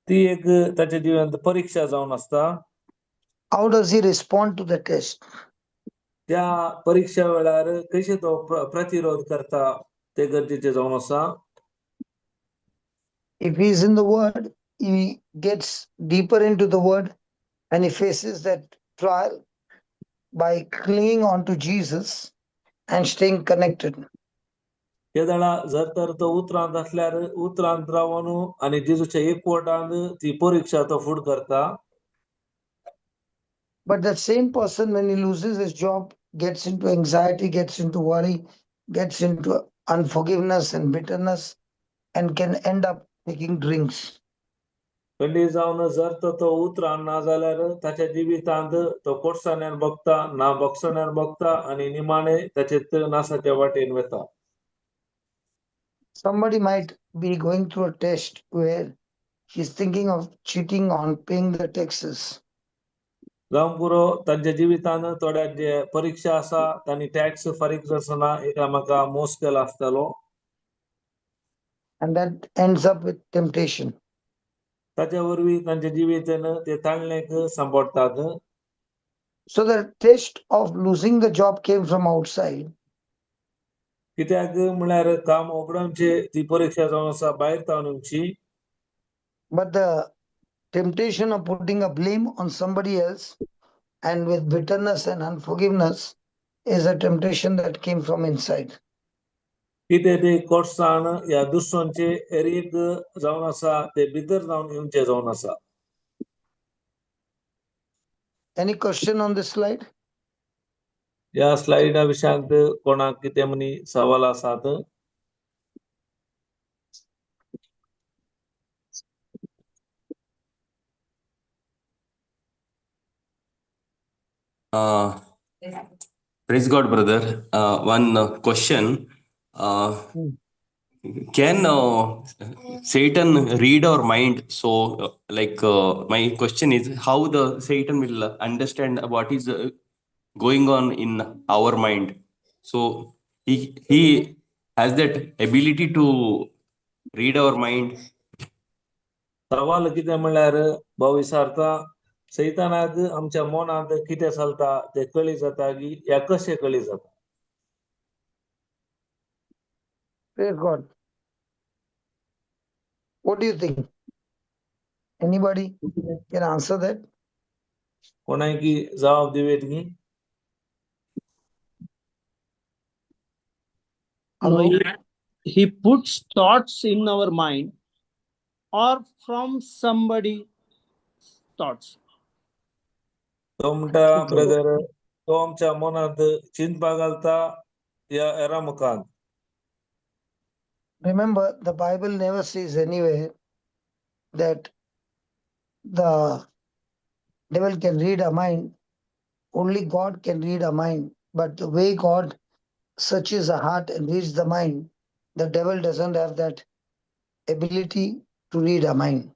ती एक ताच्या जिवितांत परीक्षा जावन आसता How does he respond to the test? त्या परीक्षा वेळार कशे तो प्रतिरोध करता ते गरजेचे जावन आसा If he is in the word, he gets deeper into the word and he faces that trial by clinging on to Jesus and staying connected. हे जाणा जर तर तो उतरांत असल्यार उतरांत रावन आणि जेजूच्या एकवटांत ती परीक्षा तो फुड करता But that same person, when he loses his job, gets into anxiety, gets into worry, gets into unforgiveness and bitterness, and can end up taking drinks. खंडी जावन जर तो उतरान ना जाल्यार ताच्या जिवितांत तो कोटसाण्यान बघता ना बक्षण्यान बघता आणि निमाणे ताचे नासाच्या वाटेन वेता Somebody might be going through a test where he's thinking of cheating on paying the taxes. जावंक पुरो तांच्या जिवितांत थोड्या जे परीक्षा आसा तांणी टॅक्स फारीक करतना एकामेका मोस केला आसतलो And that ends up with temptation. ताच्या वरवीं तांच्या जिवितान ते ताळणेक सांपडतात So the test of losing the job came from outside. कित्याक म्हळ्यार काम उगडावचे ती परीक्षा जावन आसा भायर तावनची. But the temptation of putting a blame on somebody else and with bitterness and unforgiveness is a temptation that came from inside. कितें ते कोर्सान ह्या दुश्मनचे एरेक जावन आसा ते भितर जावन येवचे जावन आसा. Any question on this slide? ह्या स्लाइडा विशयांत कोणाक कितें म्हणी सवाल आसात? Uh, Praise God, brother. One question. Can Satan read our mind? So, my question is how the Satan will understand what is going on in our mind. So, he has that ability to read our mind. सवाल कितें म्हळ्यार भाऊ विचारता सैतानाक आमच्या मनांत कितें चलता ते कळी जाता की या कशें कळी जाता. Praise God. What do you think? Anybody can answer that? कोणाय की जबाब दिवेत की? No, Hello? he puts thoughts in our mind or from somebody thoughts. तो म्हणटा Okay. ब्रदर तो आमच्या मनांत चिंतपा घालता या era मुखांत. Remember, the Bible never says anywhere that the devil can read a mind. Only God can read a mind. But the way God searches the heart and reads the mind, the devil doesn't have that ability to read a mind.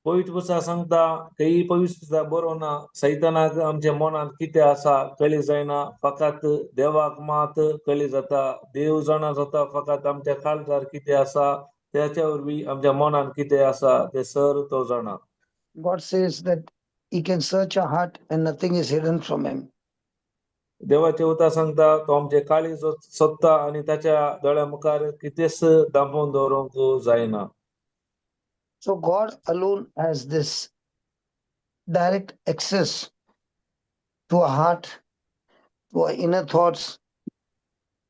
पवित्र पुस्तकां सांगता काही पवित्र पुस्तकां बरोवना सैतानाक आमच्या मनांत कितें आसा कळी जायना फकत देवाक मात कळी जाता. देव जाणा जाता फकत आमच्या काळजार कितें आसा त्याच्या वरवीं आमच्या मनांत कितें आसा ते सर तो जाणा. God says that he can search a heart and nothing is hidden from him. देवाचे उतर सांगता तो आमचे काळी सोदता आनी ताच्या दोळ्या मुखार कितेंच दांपोवन दवरूंक जायना. So God alone has this direct access to a heart, to our inner thoughts,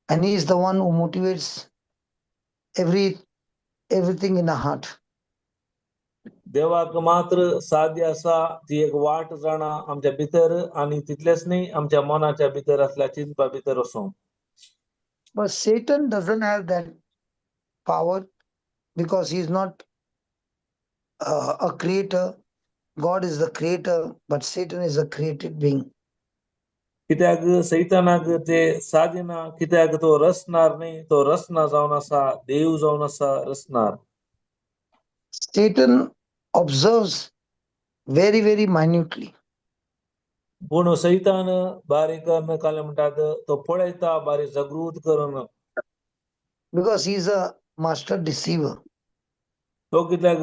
and he is the one who motivates everything in a heart. देवाक मात्र साध्य आसा ती एक वाट जाणा आमच्या भितर आनी तितलेंच न्ही आमच्या मनाच्या भितर असल्या चिंतपा भितर वचून. But Satan doesn't have that power because he's not a creator. God is the creator, but Satan is a created being. कित्याक सैतानाक ते सादिना कित्याक तो रचणार न्ही तो रचना जावन आसा देव जावन आसा रचणार. Satan observes very, very minutely. पूण सैतान बारीक काले म्हणटात तो पळयता बारीक जागृत करून. Because he's a master deceiver. तो कित्याक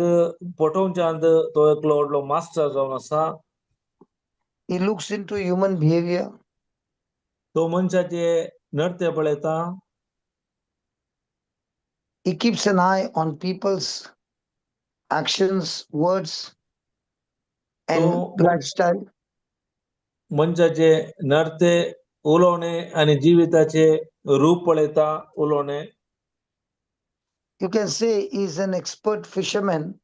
पटोवच्यान तो एकलो व्हडलो मास्टर जावन आसा. He looks into human behavior. तो मनशाचे नडते पळयता. He keeps an eye on people's actions, words, and तो lifestyle. मनशाचे नडते उलोवणे आनी जिविताचे रूप पळयता उलोवणे. You can say he's an expert fisherman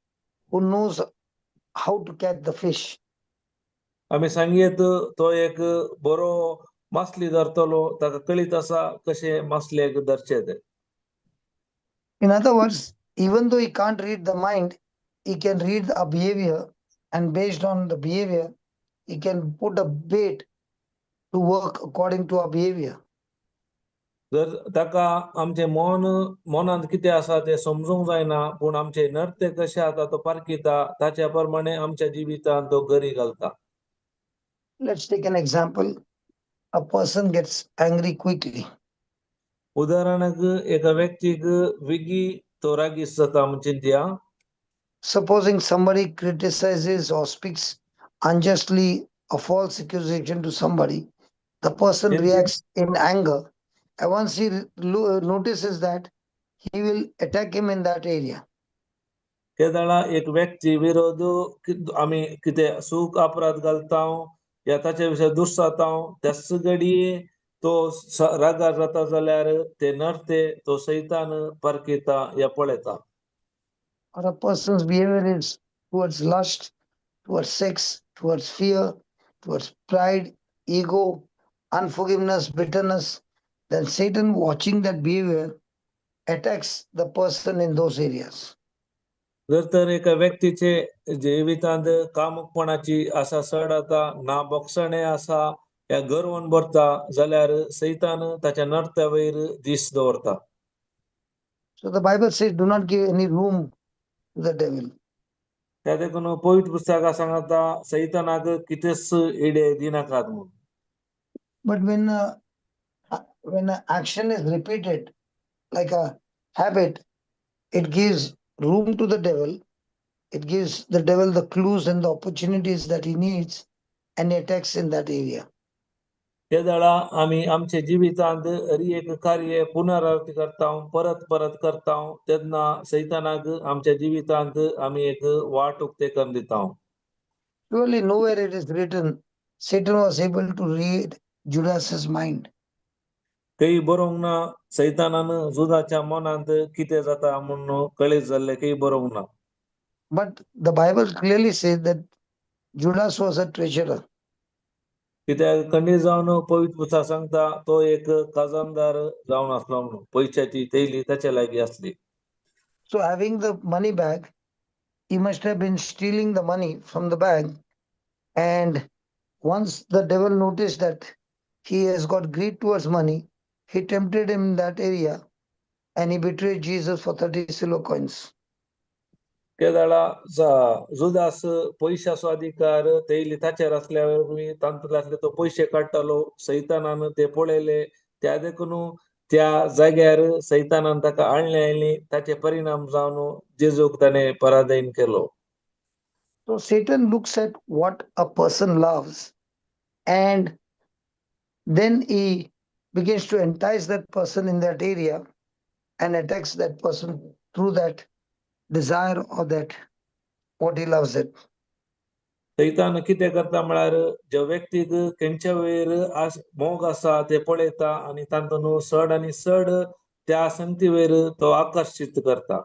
who knows how to catch the fish. आमी सांगयेत तो एक बरो मासली धरतलो ताका कळीत आसा कशे मासलेक धरचे ते. In other words, even though he can't read the mind, he can read a behavior, and based on the behavior, he can put a bait to work according to our behavior. जर ताका आमचे मनांत कितें आसा ते समजूंक जायना पूण आमचे नडते कशे आसा तो पारखिता ताच्या प्रमाणे आमच्या जिवितांत तो गरी घालता. Let's take an example. A person gets angry quickly. उदाहरणाक एका व्यक्तीक विगी तो रागीस जाता म्हणजे चिंतया. Supposing somebody criticizes or speaks unjustly a false accusation to somebody, the person reacts in anger And once he notices that, he will attack him in that area. केदळा एक व्यक्ती विरोध आम्ही किती सुख अपराध घालताव या ताचे विषय दुस्साताव त्याच घडी तो रागार जाता जाल्यार ते नरते तो सैतान परकिता या पळयता. Or a person's behavior is towards lust, towards sex, towards fear, towards pride, ego, unforgiveness, bitterness, then Satan, watching that behavior, attacks the person in those areas. जर तर एका व्यक्तीचे जिवितांत कामुकपणाची आसा सड आता ना बोगसणे आसा या गर्वन भरता जाल्यार सैतान ताच्या नरत्या वयर दीस दवरता. So the Bible says, do not give any room to the devil. त्या देखून पवित्र पुस्तका सांगता सैतानाक कितेंच इडे दिनाकात म्हणून. But when an action is repeated like a habit, it gives room to the devil. It gives the devil the clues and the opportunities that he needs, and he attacks in that area. त्या वेळा आम्ही आमच्या जिवितांत हरी एक कार्य पुनरावृत्ती करता परत परत करता तेन्ना सैतानाक आमच्या जिवितांत आम्ही एक वाट उक्ते करून दिता. Surely nowhere it is written Satan was able to read Judas's mind. काही बरोवंक ना सैतानान जुदाच्या मनांत कितें जाता म्हणून कळीत जाल्ले काही बरोवंक ना. But the Bible clearly says that Judas was a treasurer. कित्याक खंडीत जावन पवित्र पुस्तक सांगता तो एक खजानदार जावन आसलो म्हणून पयशाची थैली ताचे लागीं आसली. So having the money bag, he must have been stealing the money from the bag. And once the devil noticed that he has got greed towards money, he tempted him in that area and he betrayed Jesus for 30 silver coins. त्या वेळा जुदास पयशाचो अधिकार थैली ताचेर आसल्यावर तांतूंतले तो पयशे काडटालो सैतानान ते पळयले त्या देखून त्या जाग्यार सैतानान ताका हाडले आयली ताचे परिणाम जावन जेजूक ताणें पराधीन केलो. So Satan looks at what a person loves and then he begins to entice that person in that area and attacks that person through that desire or that what he loves it. सैतान कितें करता म्हळ्यार ज्या व्यक्तीक खंयच्या वयर मोग आसा ते पळयता आनी तातूंत सड आनी सड त्या संगती वयर तो आकर्षित करता.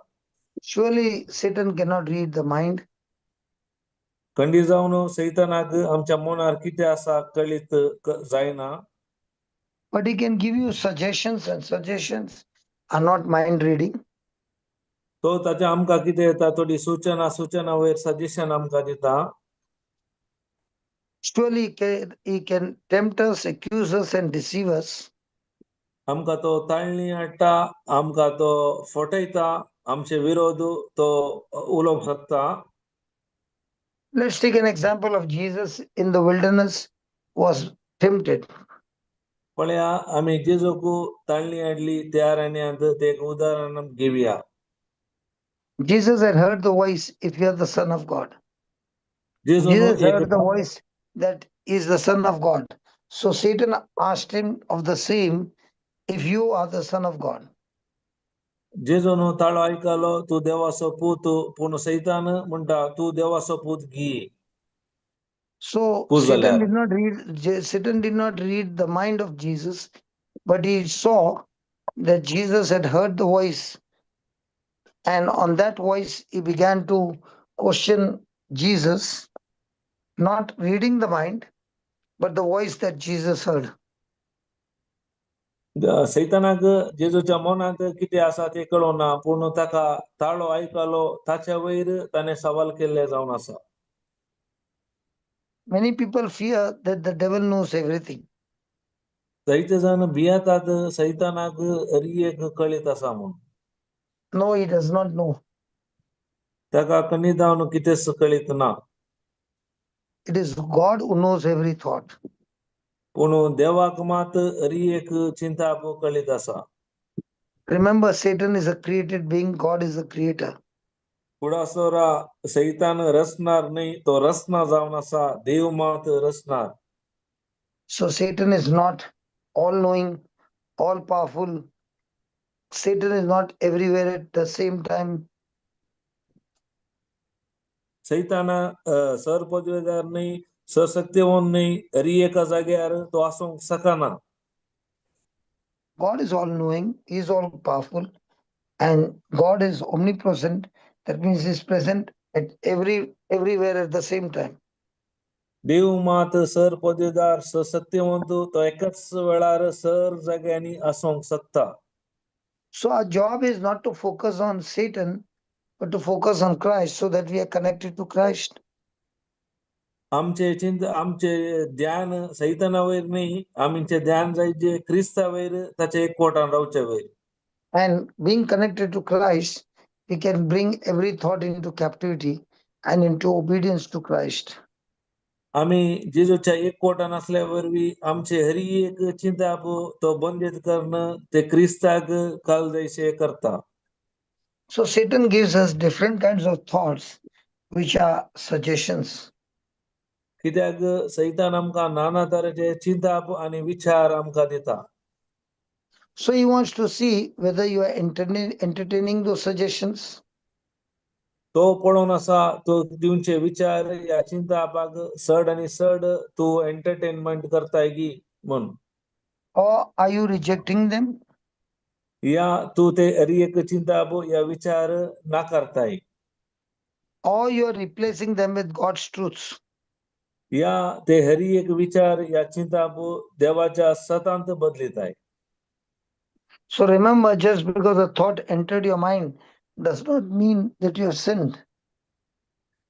Surely Satan cannot read the mind. खंडी जावन सैतानाक आमच्या मनार कितें आसा कळीत जायना. But he can give you suggestions, and suggestions are not mind reading. तो ताच्या आमकां कितें येता थोडी सूचना वयर सजेशन आमकां दिता. Surely he can tempt us, accuse us, and deceive us. आमकां तो ताळणी हाडटा आमकां तो फटयता आमचे विरोध तो उलोवंक शकता. Let's take an example of Jesus in the wilderness was tempted. पळया आमी जेजूक ताळणी हाडली त्या राण्यात ते एक उदाहरण घेवया. Jesus had heard the voice, if you are the Son of God. जेजून Jesus heard एक the voice that is the Son of God. So Satan asked him of the same, if you are the Son of God. जेजून ताळो आयकलो तू देवाचो पूत पूण सैतान म्हणटा तू देवाचो पूत घे. So Who's the Satan liar? did not read the mind of Jesus, but he saw that Jesus had heard the voice. And on that voice, he began to question Jesus, not reading the mind, but the voice that Jesus heard. सैतानाक जेजूच्या मनात कितें आसा ते कळोना पूण ताका ताळो आयकलो ताच्या वयर ताणें सवाल केल्ले जावन आसा. Many people fear that the devil knows everything. जायते जाण भियेतात सैतानाक हरी एक कळीत आसा म्हणून. No, he does not know. ताका कणी जावन कितेंच कळीत ना. It is God who knows every thought. पूण देवाक मात हरी एक चिंता कळीत आसा. Remember, Satan is a created being, God is the creator. कुडासोरा सैतान रचणार नाही तो रचना जावन आसा देव मात रचणार. So Satan is not all knowing, all powerful. Satan is not everywhere at the same time. सैतान सर्पद्वेदार नहीं सशक्तिवान नहीं हरिएका जाग्यार तो आसूंक सकाना. God is all knowing, He is all powerful, and God is omnipresent. That means He is present at everywhere at the same time. देव मात सर्पद्वेदार सशक्तिवान तो एकच वेळार सर जाग्यांनी आसूंक शकता. So our job is not to focus on Satan, but to focus on Christ so that we are connected to Christ. आमचे ध्यान सैतानावयर नाही आमचे ध्यान जायचे क्रिस्तावयर ताचे एकवटान रावचे वयर. And being connected to Christ, we can bring every thought into captivity and into obedience to Christ. आम्ही जेजूच्या एकवटान असल्या वरवी आमचे हरी एक चिंता तो बंदित करणं ते क्रिस्ताक काल जैसे करता. So Satan gives us different kinds of thoughts, which are suggestions. कित्याक सैतान आमकां नाना तरेचे चिंता आणि विचार आमकां दिता. So he wants to see whether you are entertaining those suggestions, तो पळोवन आसा तो दिवचे विचार या चिंतापाक सड आणि सड तू एंटरटेनमेंट करताय की म्हण. or are you rejecting them? या तू ते हरी एक चिंता या विचार नाकारताय. Or you are replacing them with God's truths. या ते हरी एक विचार या चिंता देवाच्या सतांत बदलिताय. So remember, just because a thought entered your mind does not mean that you have sinned.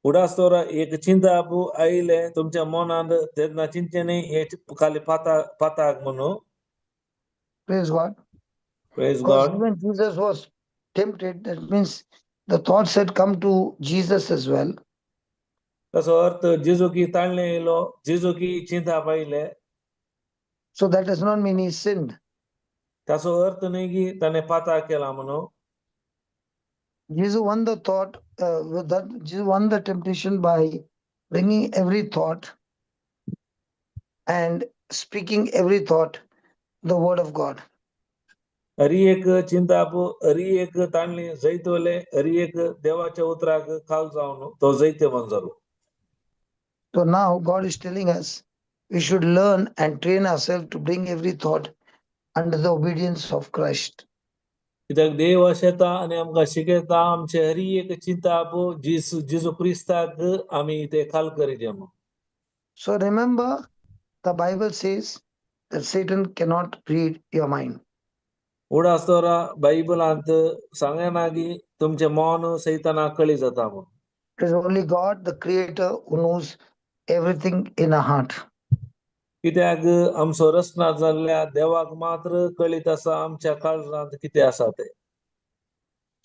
उडास्तोरा एक चिंता आईले तुमच्या मनात तेन्ना चिंते नाही हे खाली पाताक म्हणू. Praise God. Praise Because God. when Jesus was tempted, that means the thoughts had come to Jesus as well. तसो अर्थ जेजू की ताळणे येयलो जेजू की चिंता पाहिले. So that does not mean he sinned. ताचो अर्थ नाही की ताणे पाताक केला म्हणू. Jesus won the thought, Jesus won the temptation by bringing every thought and speaking every thought the word of God. हरी एक चिंता हरी एक ताणली जैतवले हरी एक देवाच्या उतराक खाल जावन तो जैते म्हणजालो. So now God is telling us we should learn and train ourselves to bring every thought under the obedience of Christ. कित्याक देव अशें येता आनी आमकां शिकयता आमचे हरी एक चिंता जेजू क्रिस्ताक आमी ते खाल करीचे म्हणून. So remember, the Bible says that Satan cannot read your mind. उडास्तोरा बायबलांत सांगना की तुमचे मन सैतानाक कळी जाता म्हणून. It is only God, the Creator, who knows everything in our heart. कित्याक आमचो रचना जाल्ल्या देवाक मात्र कळीत आसा आमच्या काळजांत कितें आसा ते.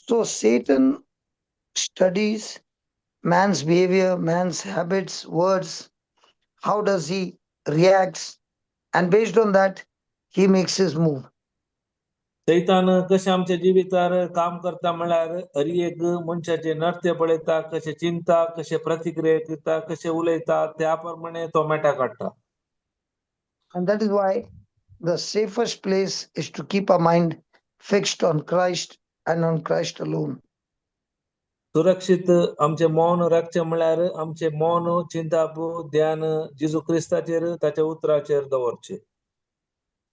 So Satan studies man's behavior, man's habits, words. How does he reacts? And based on that, he makes his move. सैतान कशें आमच्या जिवितार काम करता म्हळ्यार हरी एक मनशाचे नर्त्य पळयता कशें चिंता कशें प्रतिक्रिया दिता कशें उलयता त्या प्रमाणे तो मेटा काडटा. And that is why the safest place is to keep our mind fixed on Christ and on Christ alone. सुरक्षीत आमचे मौन राखचे म्हळ्यार आमचे मौन चिंता ध्यान जेजू क्रिस्ताचेर ताच्या उतराचेर दवरचे.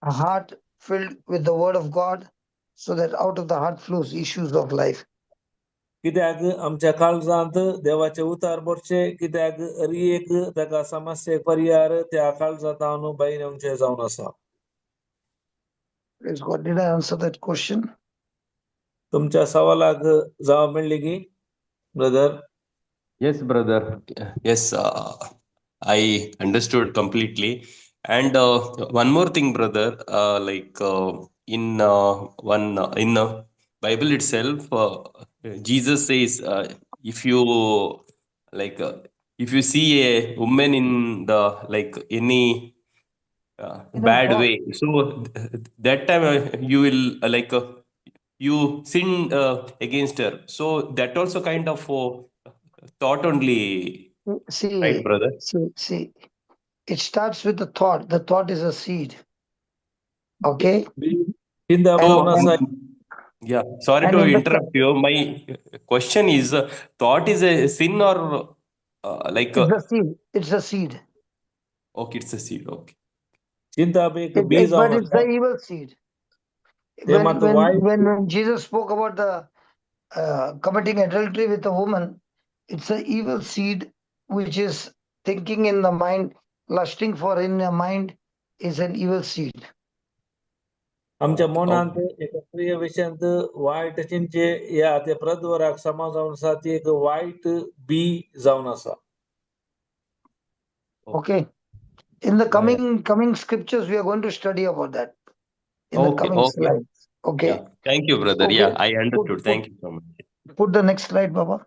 A heart filled with the word of God, so that out of the heart flows issues of life. कित्याक आमच्या काळजांत देवाचे उतार भरचे कित्याक हरी एक ताका समस्येक पर्याय त्या काळजांतान भायर येवचे जावन आसा. Praise God. Did I answer that question? तुमच्या सवालाक जवाब मेळ्ळी की brother? Yes, brother. Yes, I understood completely. And one more thing, brother, in Bible itself, Jesus says, if you see a woman in the any bad thought. way, so that time you will you sin against her. So that also kind of thought only, See, right, brother? see, it starts with the thought. The thought is a seed. Okay? ಹಿಂದೆ So, ಬೋರ್ನ ಸಹ yeah, sorry And to in the interrupt you. My question is, thought is a sin or like, it's a seed. It's a seed. okay, it's a seed. Okay. चिंता भी एक बीज But जाऊन it's the evil seed. ते मत white When Jesus spoke about the committing adultery with a woman, it's an evil seed which is thinking in the mind, lusting for in the mind is an evil seed. आमच्या Okay, मनांत एक प्रिय विषयांत white चिंचे या ते प्रद्वराक समाजावन आसा ती एक वाईट बी जावन आसा. Okay. In the Yeah, yeah. coming scriptures, we are going to study about that in the Okay, coming okay. slides. Okay. Yeah. Thank you, brother. Okay. Yeah, I understood. Thank you so much. Put the next slide, Baba.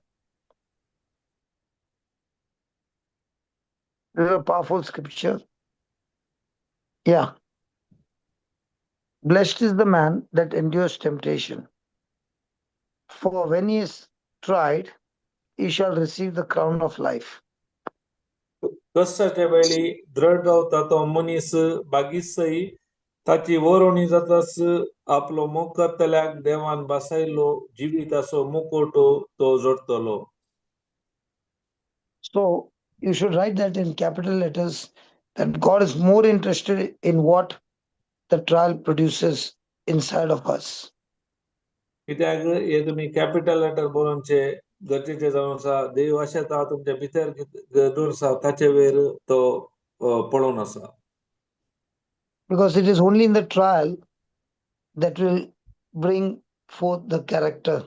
This is a powerful scripture. Yeah. Blessed is the man that endures temptation. For when he is tried, he shall receive the crown of life. कष्टाच्या वेळी दृढ रावता तो मनीस बागीसई ताची वरोणी जातास आपलो मोग करतल्याक देवान बसायलो जिविताचो मुकोटो तो जोडतलो. So you should write that in capital letters that God is more interested in what the trial produces inside of us. कित्याक हे तुमी कॅपिटल लेटर बरोवनचे गरजेचे जावन आसा. देव अशें ता तुमच्या भितर दवर आसा ताचे वयर तो पळोवन आसा. Because it is only in the trial that will bring forth the character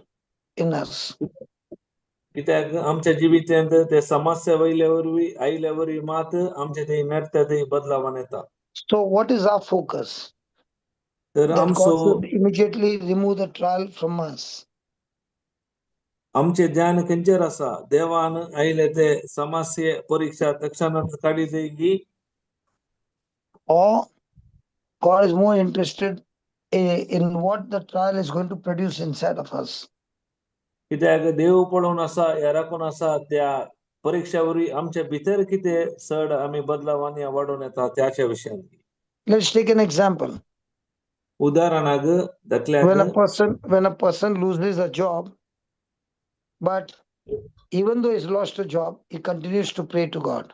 in us. कित्याक आमच्या जिवितांत ते समस्या वयल्या वरवीं आयल्या वरवीं मात आमचे ते नडटा ते बदलावान येता. So what is our focus? तर That आमचो God should immediately remove the trial from us. आमचे ध्यान खंयचेर आसा? देवान आयले ते समस्ये परीक्षा तक्षणात काडी देगी, Or God is more interested in what the trial is going to produce inside of us. कित्याक देव पळोवन आसा या राखून आसा त्या परीक्षा वरवीं आमच्या भितर कितें चड आमी बदलावान वाडोवन येता त्याच्या विशयान. Let's take an example. उदाहरणाक दाखल्याक When a person loses a job, but even though he's lost a job, he continues to pray to God.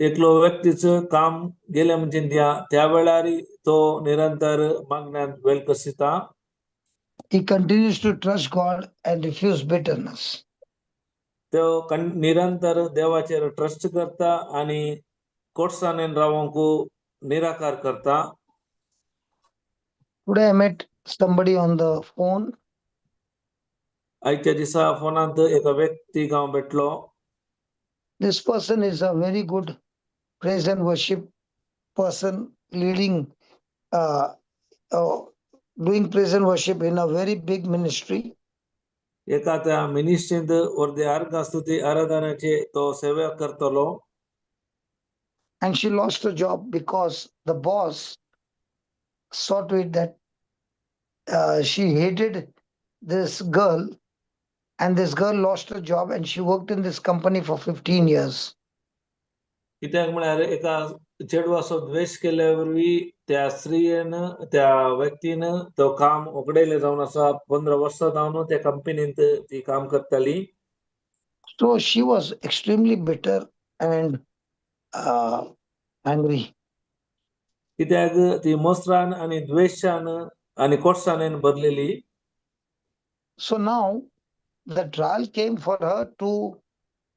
एकलो व्यक्तीचं काम गेले म्हणजे त्या वेळार तो निरंतर मागण्यात वेळ कसिता. He continues to trust God and refuse bitterness. तो निरंतर देवाचेर ट्रस्ट करता आणि कोर्साने रावंक निराकार करता. Today I met somebody on the phone. आयच्या दिसा फोनांत एका व्यक्ती हांव भेटलो. This person is a very good praise and worship person, leading, doing praise and worship in a very big ministry. एका त्या मिनिस्ट्रींत अर्दे आर्गा स्तुती आराधनाचे तो सेवा करतलो. And she lost her job because the boss saw to it that she hated this girl, and this girl lost her job, and she worked in this company for 15 years. कित्याक म्हळ्यार एका चेडवाचो द्वेष केल्या वरवीं त्या स्त्रीयेन त्या व्यक्तीन तो काम उगडयले जावन आसा. 15 वर्सां जावन त्या कंपनींत ती काम करताली. So she was extremely bitter and angry. कित्याक ती मोसरान आनी द्वेषान आनी कोर्सानेन भरलेली. So now the trial came for her to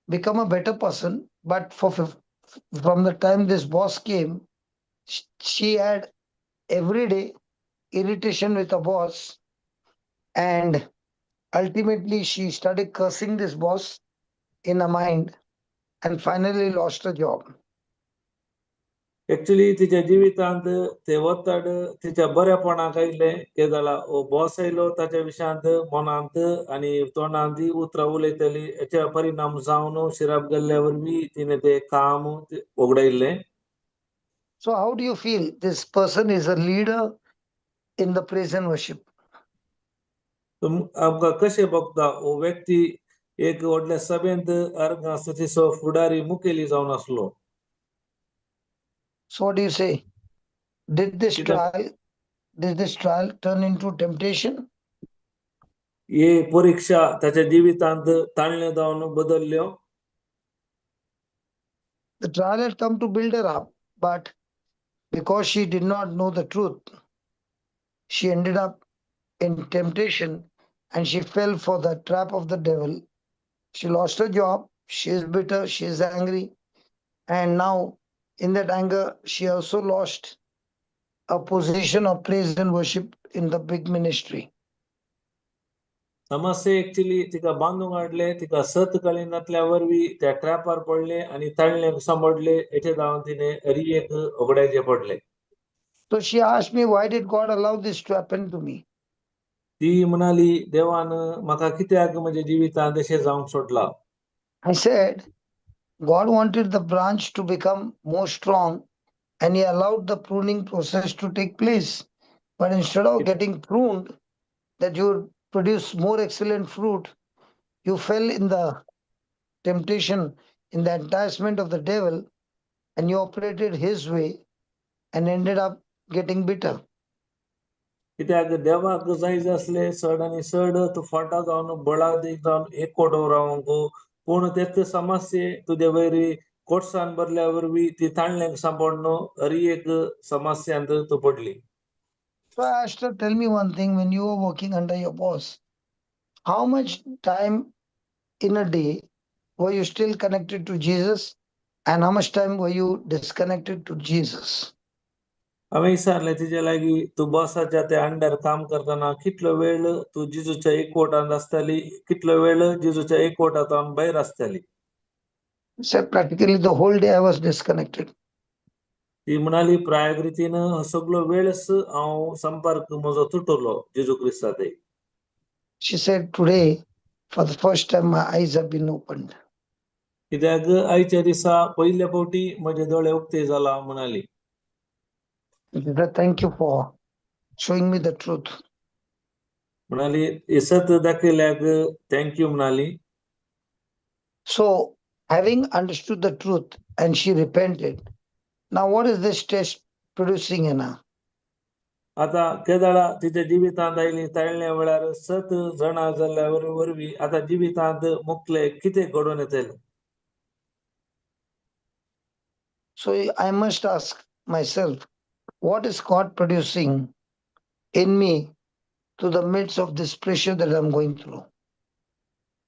become a better person, but from the time this boss came, she had every day irritation with the boss, and ultimately she started cursing this boss in her mind and finally lost her job. Actually तिच्या जिवितांत ते वतड तिच्या बरेपणाक आयले. कितें जाला boss आयलो ताच्या विशयांत मनांत आनी तोंडांत उतरां उलयतली. हेचे परिणाम जावन शिराप गेल्ल्या वरवीं तिने ते काम उगडयल्ले. So how do you feel this person is a leader in the praise and worship? आमकां कशें बगता हो व्यक्ती एक व्हडल्या सभेंत अर्गां स्तुतीचो फुडारी मुखेली जावन आसलो. So what do you say? Did this कित्याक trial did this trial turn into temptation? हे परीक्षा त्याच्या जिवितांत ताळणे जावन बदल्यो. The trial had come to build her up, but because she did not know the truth, she ended up in temptation and she fell for the trap of the devil. She lost her job, she is bitter, she is angry, and now in that anger, she also lost a position of praise and worship in the big ministry. समस्या actually तिका बांधून हाडले, तिका सत कळिनातल्या वरवी त्या ट्रॅपार पडले आणि ताळणे सांभाळले. येथे जाऊन तिने हरी एक उघडायचे पडले. So she asked me, why did God allow this to happen to me? ती म्हणाली, देवान म्हाका कित्याक म्हणजे जिवितांत अशें जावंक सोडला. I said, God wanted the branch to become more strong and He allowed the pruning process to take place. But instead of getting pruned, that you would produce more excellent fruit, you fell in the temptation, in the enticement of the devil, and you operated his way and ended up getting bitter. कित्याक देवाक जायज असले चड आनी चड तू फाटा जावन बळादी जावन एकवट रावंक, पूण तेच समस्ये तुजे वयरी कोटसान भरल्या वरवी ती ताळण्यांक सांभाळणो हरी एक समस्यांत तू पडली. So I asked her, tell me one thing, when you were working under your boss, how much time in a day were you still connected to Jesus and how much time were you disconnected to Jesus? हांवें विचारलें तिचे लागीं, तू बॉसाच्या त्या under काम करतना कितलो वेळ तू जेजूच्या एकवटांत आसताली, कितलो वेळ जेजूच्या एकवटांतल्यान भायर आसताली. She said, practically the whole day I was disconnected. ती म्हणाली, प्रायग रितीन सगळो वेळच हांव संपर्क म्हजो तुटलो जेजू क्रिस्ताक. She said, today, for the first time, my eyes have been opened. कित्याक आयच्या दिसा पयल्या फावटी म्हजे दोळे उक्ते जाला म्हणाली. She said, thank you for showing me the truth. म्हणाली, हे सत दाखयल्याक थँक्यू म्हणाली. So, having understood the truth and she repented, now what is this test producing in her? आता केदाळा तिच्या जिवितांत आयली ताळल्या वेळार सत जाणा जाल्ल्या वरवी आता जिवितांत मुखले कितें घडोवन येतले. So, I must ask myself, what is God producing in me to the midst of this pressure that I'm going through?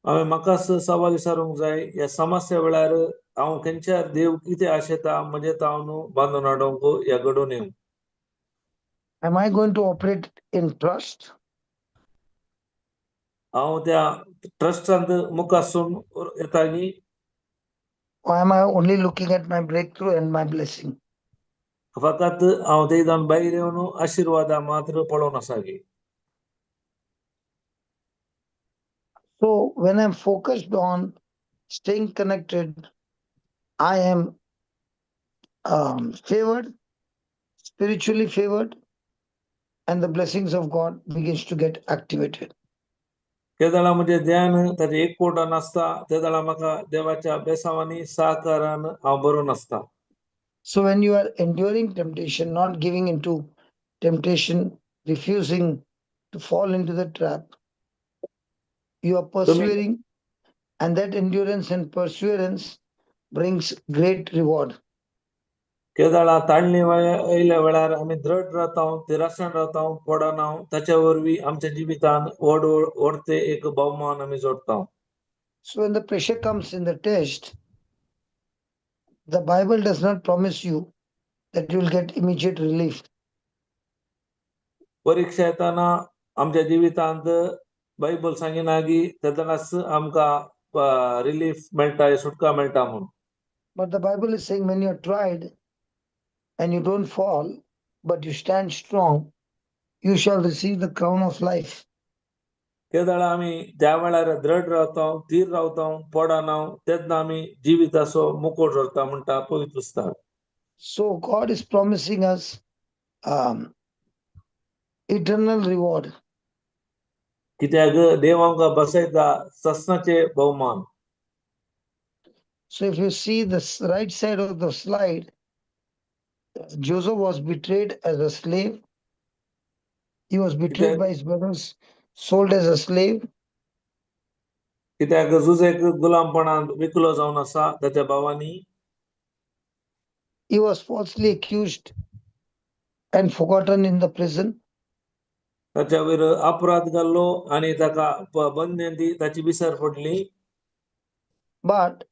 हांवें म्हाकाच सवाल विचारूंक जाय, ह्या समस्या वेळार हांव खंयच्या देव कितें आशेता म्हजे ताव न्हू बांदून हाडोंक ह्या घडोवन येवंक. Am I going to operate in trust? हांव त्या ट्रस्टांत मुखासून येता की Or am I only looking at my breakthrough and my blessing? फकत हांव थंय जावन भायर येवन आशिर्वादा मात्र पळोवन आसा की. So, when I'm focused on staying connected, I am favored, spiritually favored, and the blessings of God begins to get activated. त्या जाळा म्हणजे ध्यान ताजे एकवटान आसता, त्या जाळा म्हाका देवाच्या बेसावांनी सहकारान हांव बरोवन आसता. So when you are enduring temptation, not giving into temptation, refusing to fall into the trap, you are persevering, and that endurance and perseverance brings great reward. केदाळा ताळणी येयल्या वेळार आमी दृढ रावता, तिरासन रावता, पडना, ताच्या वरवीं आमच्या जिवितान व्हडते एक बहुमान आमी जोडता. So when the pressure comes in the test, the Bible does not promise you that you will get immediate relief. परीक्षा येताना आमच्या जिवितांत बायबल सांगिना की तेदनाच आमकां रिलीफ मेळटा, सुटका मेळटा म्हणून. But the Bible is saying when you are tried and you don't fall, but you stand strong, you shall receive the crown of life. त्या वेळा आमी त्या वेळार दृढ रावता, थीर रावता, पडना, तेन्ना आमी जिविताचो मुकोट धरता म्हणटा पवित्र पुस्तक. So God is promising us eternal reward. कित्याक देव आमकां बसयता सस्नाचे बहुमान. So if you see the right side of the slide, Joseph was betrayed as a slave. He was betrayed by his brothers, sold as a slave, कित्याक जुजेक गुलामपणान विकलो जावन आसा ताच्या भावांनी. he was falsely accused and forgotten in the prison. ताच्या वयर अपराध घाल्लो आनी ताका बंदनेन ताची विसर पडली. But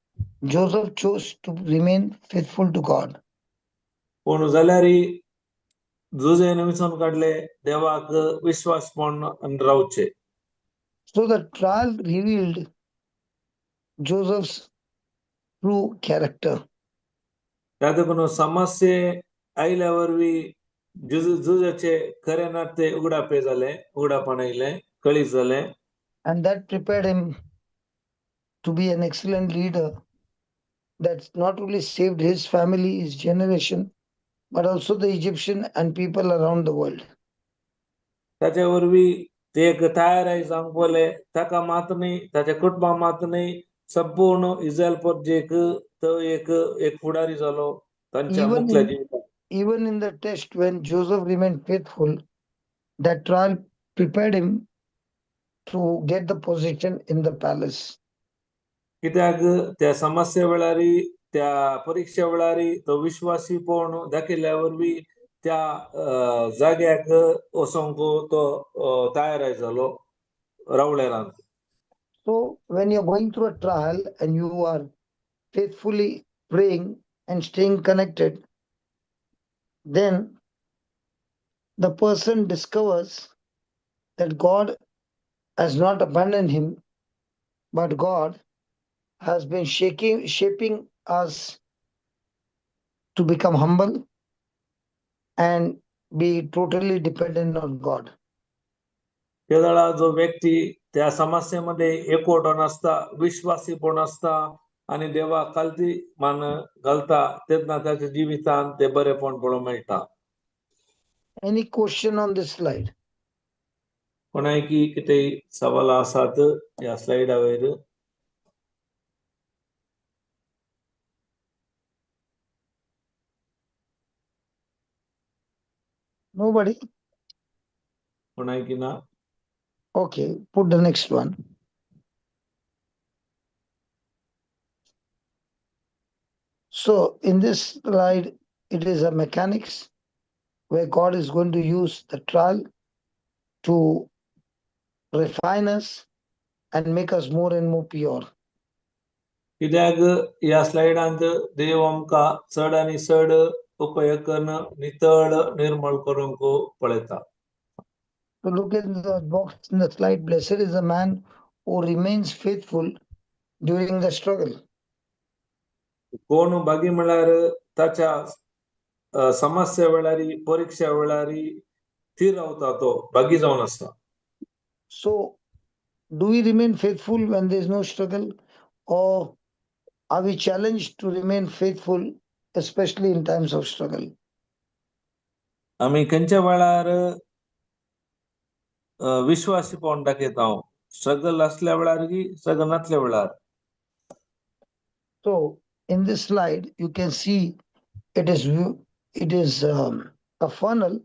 Joseph chose to remain faithful to God. पूण जाल्यारय जुजेन विसरून काडले देवाक विश्वासपण रावचे. So the trial revealed Joseph's true character. त्या देखून समस्ये आयल्या वरवीं जुजाचे खरे नाते उगडापे जाले, उगडापण आयले, कळीस जाले. And that prepared him to be an excellent leader that not only saved his family, his generation, but also the Egyptian and people around the world. ताच्या वरवीं ते एक तयाराय जावंक पडले, ताका मात न्ही, ताच्या कुटुंबा मात न्ही, संपूर्ण इस्रायल प्रजेक तो एक फुडारी जालो तांच्या मुखल्या जिवितांत. Even in the test when Joseph remained faithful, that trial prepared him to get the position in the palace. कित्याक त्या समस्ये वेळारी, त्या परीक्षे वेळारी तो विश्वासीपण दाखयल्या वरवीं त्या जाग्याक वचोंक तो तयाराय जालो रावळेरांत. So when you're going through a trial and you are faithfully praying and staying connected, then the person discovers that God has not abandoned him, but God has been shaping us to become humble and be totally dependent on God. त्या वेळा जो व्यक्ती त्या समस्येमध्ये एकवटून असता, विश्वासीपण असता आणि देवा खालती मान घालता, तेन्ना त्याच्या जिवितांत ते बरेपण पळोवंक मेळटा. Any question on this slide? कोणायकी कितेंय सवालां आसात ह्या स्लायडा वयर? Nobody? कोणायकी ना? Okay, put the next one. So in this slide, it is a mechanics where God is going to use the trial to refine us and make us more and more pure. कित्याक ह्या स्लायडांत देव आमकां चड आनी चड उपयोग करून नितळ निर्मळ करूंक पळयता. So look at the box in the slide. Blessed is the man who remains faithful during the struggle. कोण भागी म्हळ्यार ताच्या समस्या वेळारी, परीक्षा वेळारी स्थिर रावता तो, भागी जावन आसता. So do we remain faithful when there is no struggle, or are we challenged to remain faithful, especially in times of struggle? आमी खंयच्या वेळार विश्वासीपण दाखयता, स्ट्रगल असल्या वेळार की स्ट्रगल नासल्या वेळार? So in this slide, you can see it is a funnel,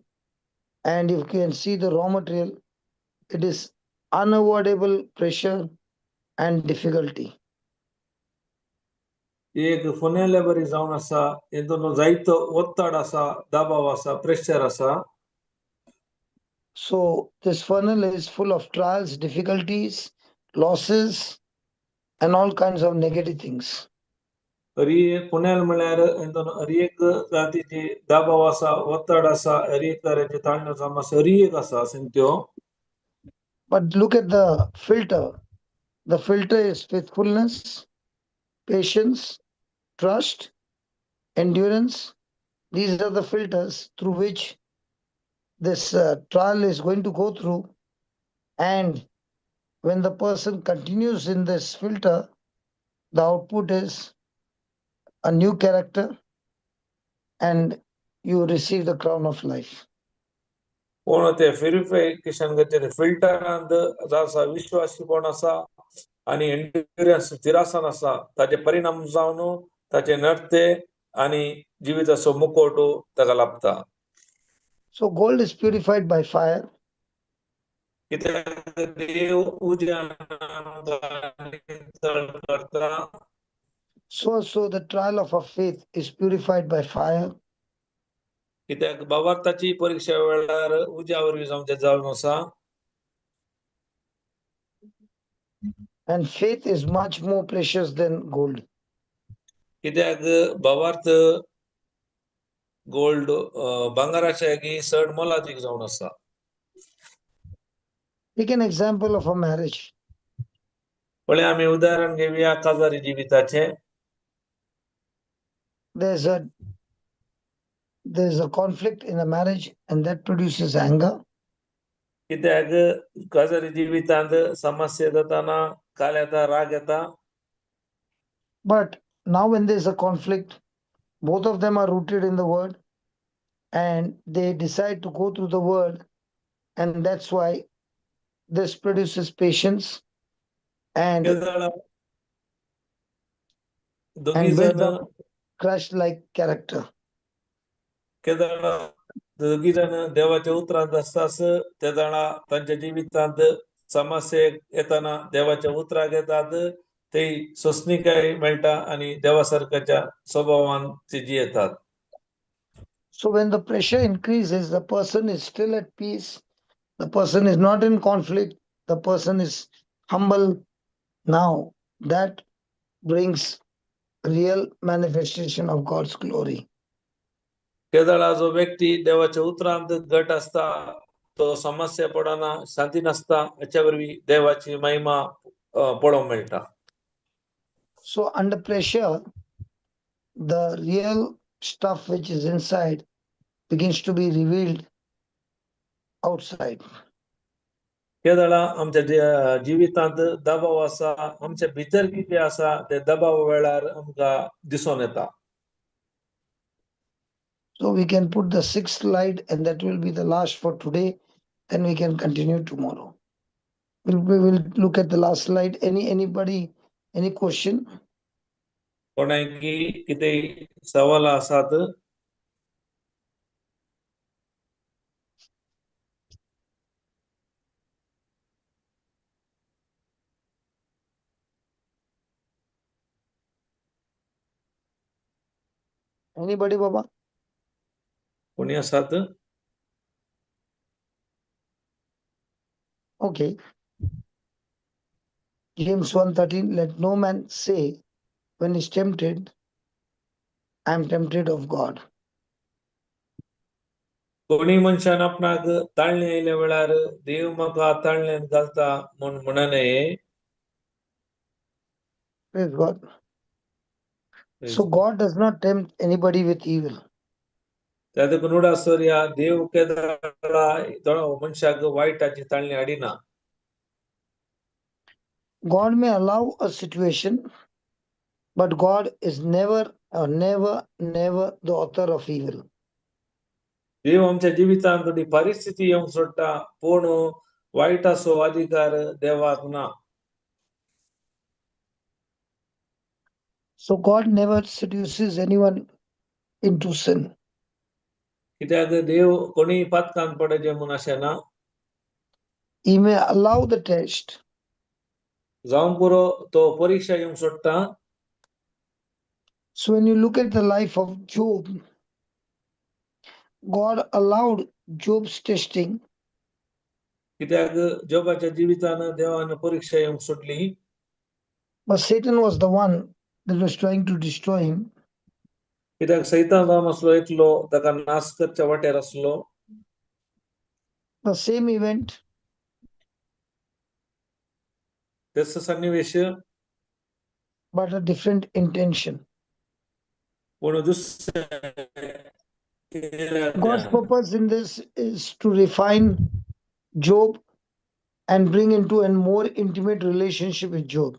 and you can see the raw material. It is unavoidable pressure and difficulty. एक फुनेल्या बरी जावन आसा, हितून जायतो ओत्तड आसा, दबाव आसा, प्रेशर आसा. So this funnel is full of trials, difficulties, losses, and all kinds of negative things. हरी एक फुनेल म्हळ्यार हितून हरी एक जातीची दबाव आसा, ओत्तड आसा, हरी एक तरेची ताण समस्या हरी एक आसा त्यो. But look at the filter. The filter is faithfulness, patience, trust, endurance. These are the filters through which this trial is going to go through. And when the person continues in this filter, the output is a new character, and you receive the crown of life. पूण ते purification करचे फिल्टरांत आसा, विश्वासीपण आसा आनी endurance, स्थिरासन आसा, ताचे परिणाम जावन ताचे नडते आनी जिविताचो मुकोट ताका लाभता. So gold is purified by fire, कित्याक देव उज्यान तळ करता. So the trial of our faith is purified by fire, कित्याक भावार्थाची परीक्षा वेळार उज्या वरवीं जावचें जावन आसा. and faith is much more precious than gold. कित्याक भावार्थ गोल्ड भांगाराच्या यागी चड मोलादीक जावन आसा. Take an example of a marriage. पळय आमी उदाहरण घेवया काजारी जिविताचे. There's a conflict in a marriage, and that produces anger. कित्याक काजारी जिवितांत समस्या जाताना काल येता, राग येता. But now, when there's a conflict, both of them are rooted in the word, and they decide to go through the word, and that's why this produces patience and केदाळा दोगी and builds जण up Christ-like character. केदाळा दोगी जण देवाच्या उतरांत आसतास ते जाणा तांच्या जिवितांत समस्या येताना देवाच्या उतराक येतात. ते सोसणीकाय मेळटा आणि देवासारख्याच्या स्वभावान ते जियेतात. So when the pressure increases, the person is still at peace. The person is not in conflict. The person is humble. Now that brings real manifestation of God's glory. केदाळा जो व्यक्ती देवाच्या उतरांत घट असता तो समस्या पडना, शांती नसता, हेच्या वरवीं देवाची महिमा पळोवंक मेळटा. So under pressure, the real stuff which is inside begins to be revealed outside. केदाळा आमच्या जिवितांत दबाव आसा, आमच्या भितर कितें आसा ते दबाव वेळार आमकां दिसून येता. So we can put the sixth slide, and that will be the last for today. Then we can continue tomorrow. We will look at the last slide. Anybody, any question? कोणाकी कितें सवाल आसात? Anybody, Baba? कोणी आसात? Okay. James 1:13, let no man say when he's tempted, I am tempted of God. कोणी मनशान आपणाक ताळणी येयल्या वेळार देव म्हाका ताळण्यात घालता म्हूण म्हणा नये. Praise God. So God does not tempt anybody with evil. त्यात नुडा या देव केदाळा मनशाक वायटाची ताळणी हाडिना. God may allow a situation, but God is never the author of evil. देव आमच्या जिवितांत थोडी परिस्थिती येवंक सोडटा, पूण वायटाचो अधिकार देवाक ना. So God never seduces anyone into sin. कित्याक देव कोणी पातकान पडचे म्हूण अशें ना. He may allow the test, जावं पुरो तो परीक्षा येवंक सोडटा. so when you look at the life of Job, God allowed Job's testing कित्याक जोबाच्या जिवितान देवान परीक्षा येवंक सोडली. but Satan was the one that was trying to destroy him. कित्याक सैतान जावन आसलो एकलो, ताका नाश करच्या वाटेर आसलो. The same event, तेच सन्निवेश but a different intention. पूण God's purpose in this is to refine Job and bring into a more intimate relationship with Job.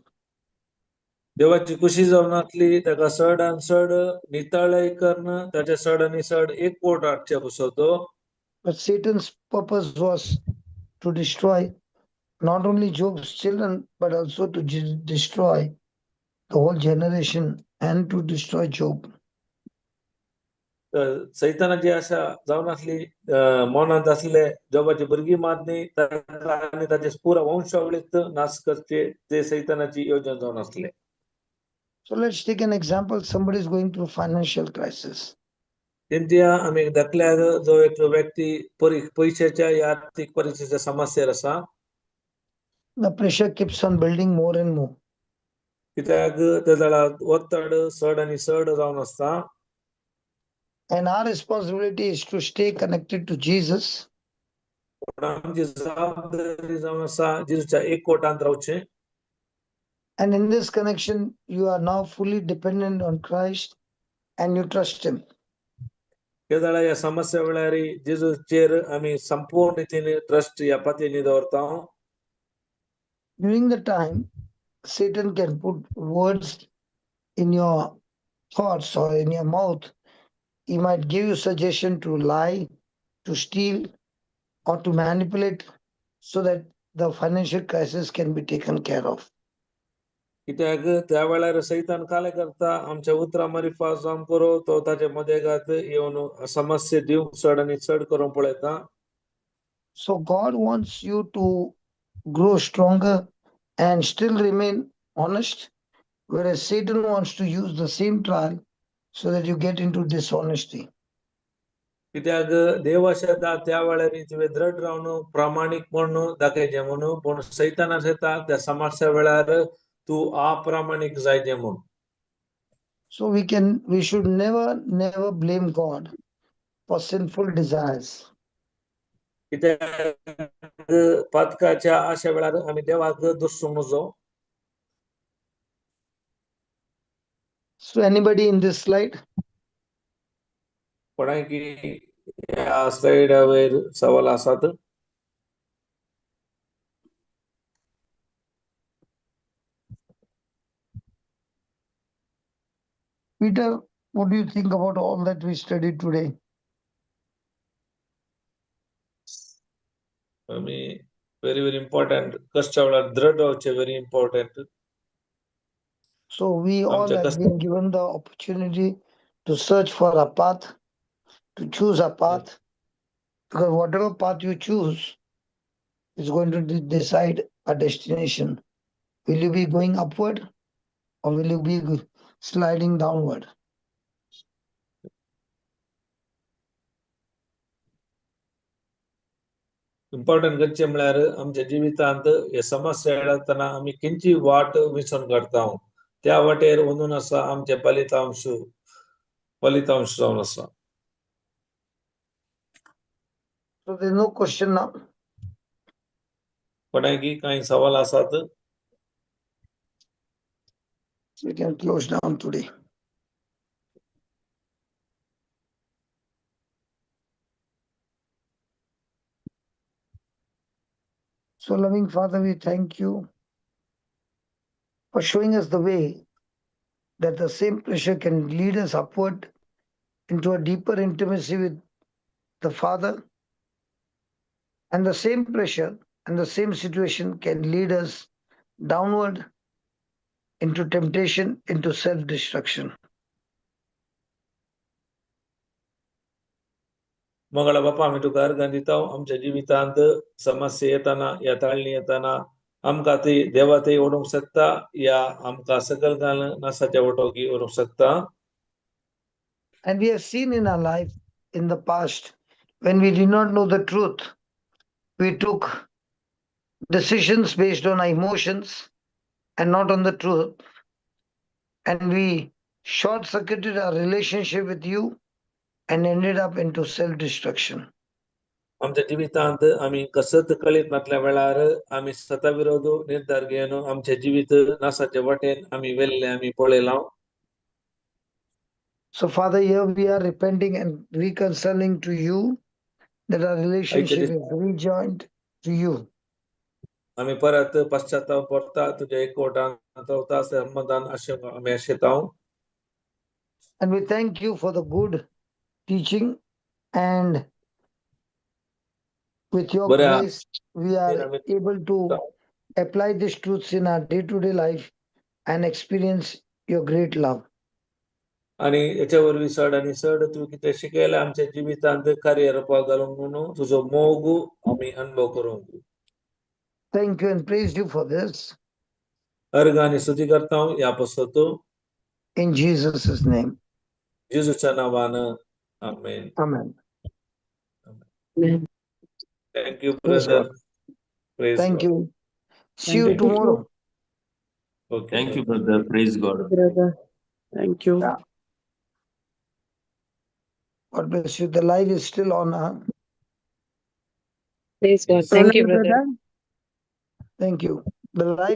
देवाची खुशी जावन आसली, ताका चड आनी चड नितळय करून ताचे चड आनी चड एक पोट हाडचे कसो तो. But Satan's purpose was to destroy not only Job's children, but also to destroy the whole generation and to destroy Job. सैतानाची आशा जावन असली मनात असले जोबाची भुरगी मारणी आणि ताचे पुरा वंशावळीत नाश करचे ते सैतानाची योजना जावन असले. So let's take an example. Somebody is going through financial crisis. तेंच्या आमी दाखल्यार जो एक व्यक्ती पैशाच्या या आर्थिक परिस्थितीच्या समस्येर आसा, The pressure keeps on building more and more. कित्याक त्या वेळार वत्तड चड आनी चड जावन आसता. And our responsibility is to stay connected to Jesus पण आमची जबाबदारी जावन आसा जेजूच्या एकवटांत रावचें. and in this connection you are now fully dependent on Christ and you trust him. त्या वेळार ह्या समस्या वेळार जेजूचेर आमी संपूर्ण रितीन ट्रस्ट ह्या पातळीनी दवरता. During the time Satan can put words in your thoughts or in your mouth. He might give you suggestion to lie, to steal, or to manipulate so that the financial crisis can be taken care of. कित्याक त्या वेळार सैतान काय करता आमच्या उतरा मारिफा जाम करो तो ताचे मदेगात येवन समस्या दिवंक चड आनी चड करूंक पळयता. So God wants you to grow stronger and still remain honest, whereas Satan wants to use the same trial so that you get into dishonesty. कित्याक देव शेता त्या वेळार तुवें दृढ रावन प्रामाणीकपण दाखयचें म्हणून, पूण सैतान शेता त्या समस्या वेळार तूं अप्रामाणीक जायचें म्हूण. So we should never blame God for sinful desires. कित्याक पातकाच्या अशा वेळार आमी देवाक दुस्सूंक नजो. So anybody in this slide? कोणाय की ह्या स्लायडा वयर सवाल आसात? Peter, what do you think about all that we studied today? आमी very important कशा वेळार दृढ रावचें very important. So we all आमच्या have been given the opportunity to search for a path, to choose a path, because whatever path you choose is going to decide a destination. Will you be going upward or will you be sliding downward? Important करचें म्हळ्यार आमच्या जिवितांत हे समस्या येताना आमी खंयची वाट विसरून काडटा त्या वाटेर वचून आसा आमचे फलितांश जावन आसा. So there's no question now. कोणाय की कांय सवाल आसात? We can close down today. So loving Father, we thank you for showing us the way that the same pressure can lead us upward into a deeper intimacy with the Father, and the same pressure and the same situation can lead us downward into temptation, into self-destruction. Mangala बापा आमी तुका अर्गां दिता आमच्या जिवितांत समस्या येताना या ताळणी येताना आमकां ती देवा थंय ओडूंक शकता या आमकां सकल नासाच्या वटोकी ओडूंक शकता. And we have seen in our life in the past, when we did not know the truth, we took decisions based on our emotions and not on the truth. And we short-circuited our relationship with you and ended up into self-destruction. आमच्या जिवितांत आमी कसत कळीत नासल्या वेळार आमी स्वता विरोध निर्धार घेवन आमचे जिवीत नासाच्या वाटेन आमी वेल्ले आमी पळयलां. So Father, here we are repenting and reconciling to you that our relationship is rejoined to you. आमी परत पश्चाताप करता तुझ्या एकवटांत रावता समाधान अशें आमी आशेतां. And we thank you for the good teaching, and with your grace we are able to apply these truths in our day-to-day life and experience your great love. आणि याच्यावर विसड आणि सड तू किती शिकायला आमच्या जीवितांत कार्य रपा घालून म्हणून तुझं मोगू आम्ही अनुभव करू Thank you and praise you for this. अर्घ आणि स्तुती करता हूं यापासून तो In Jesus' name. जेजूच्या नावानं आमेन. Amen. Thank you Praise brother. God. Praise Thank you. See you Thank you. tomorrow. Okay Thank you, brother. Praise God. Brother. Thank you. Yeah. God bless you. The live is still on. Praise God. Yes. Thank you, Pranay, brother. Thank you. The live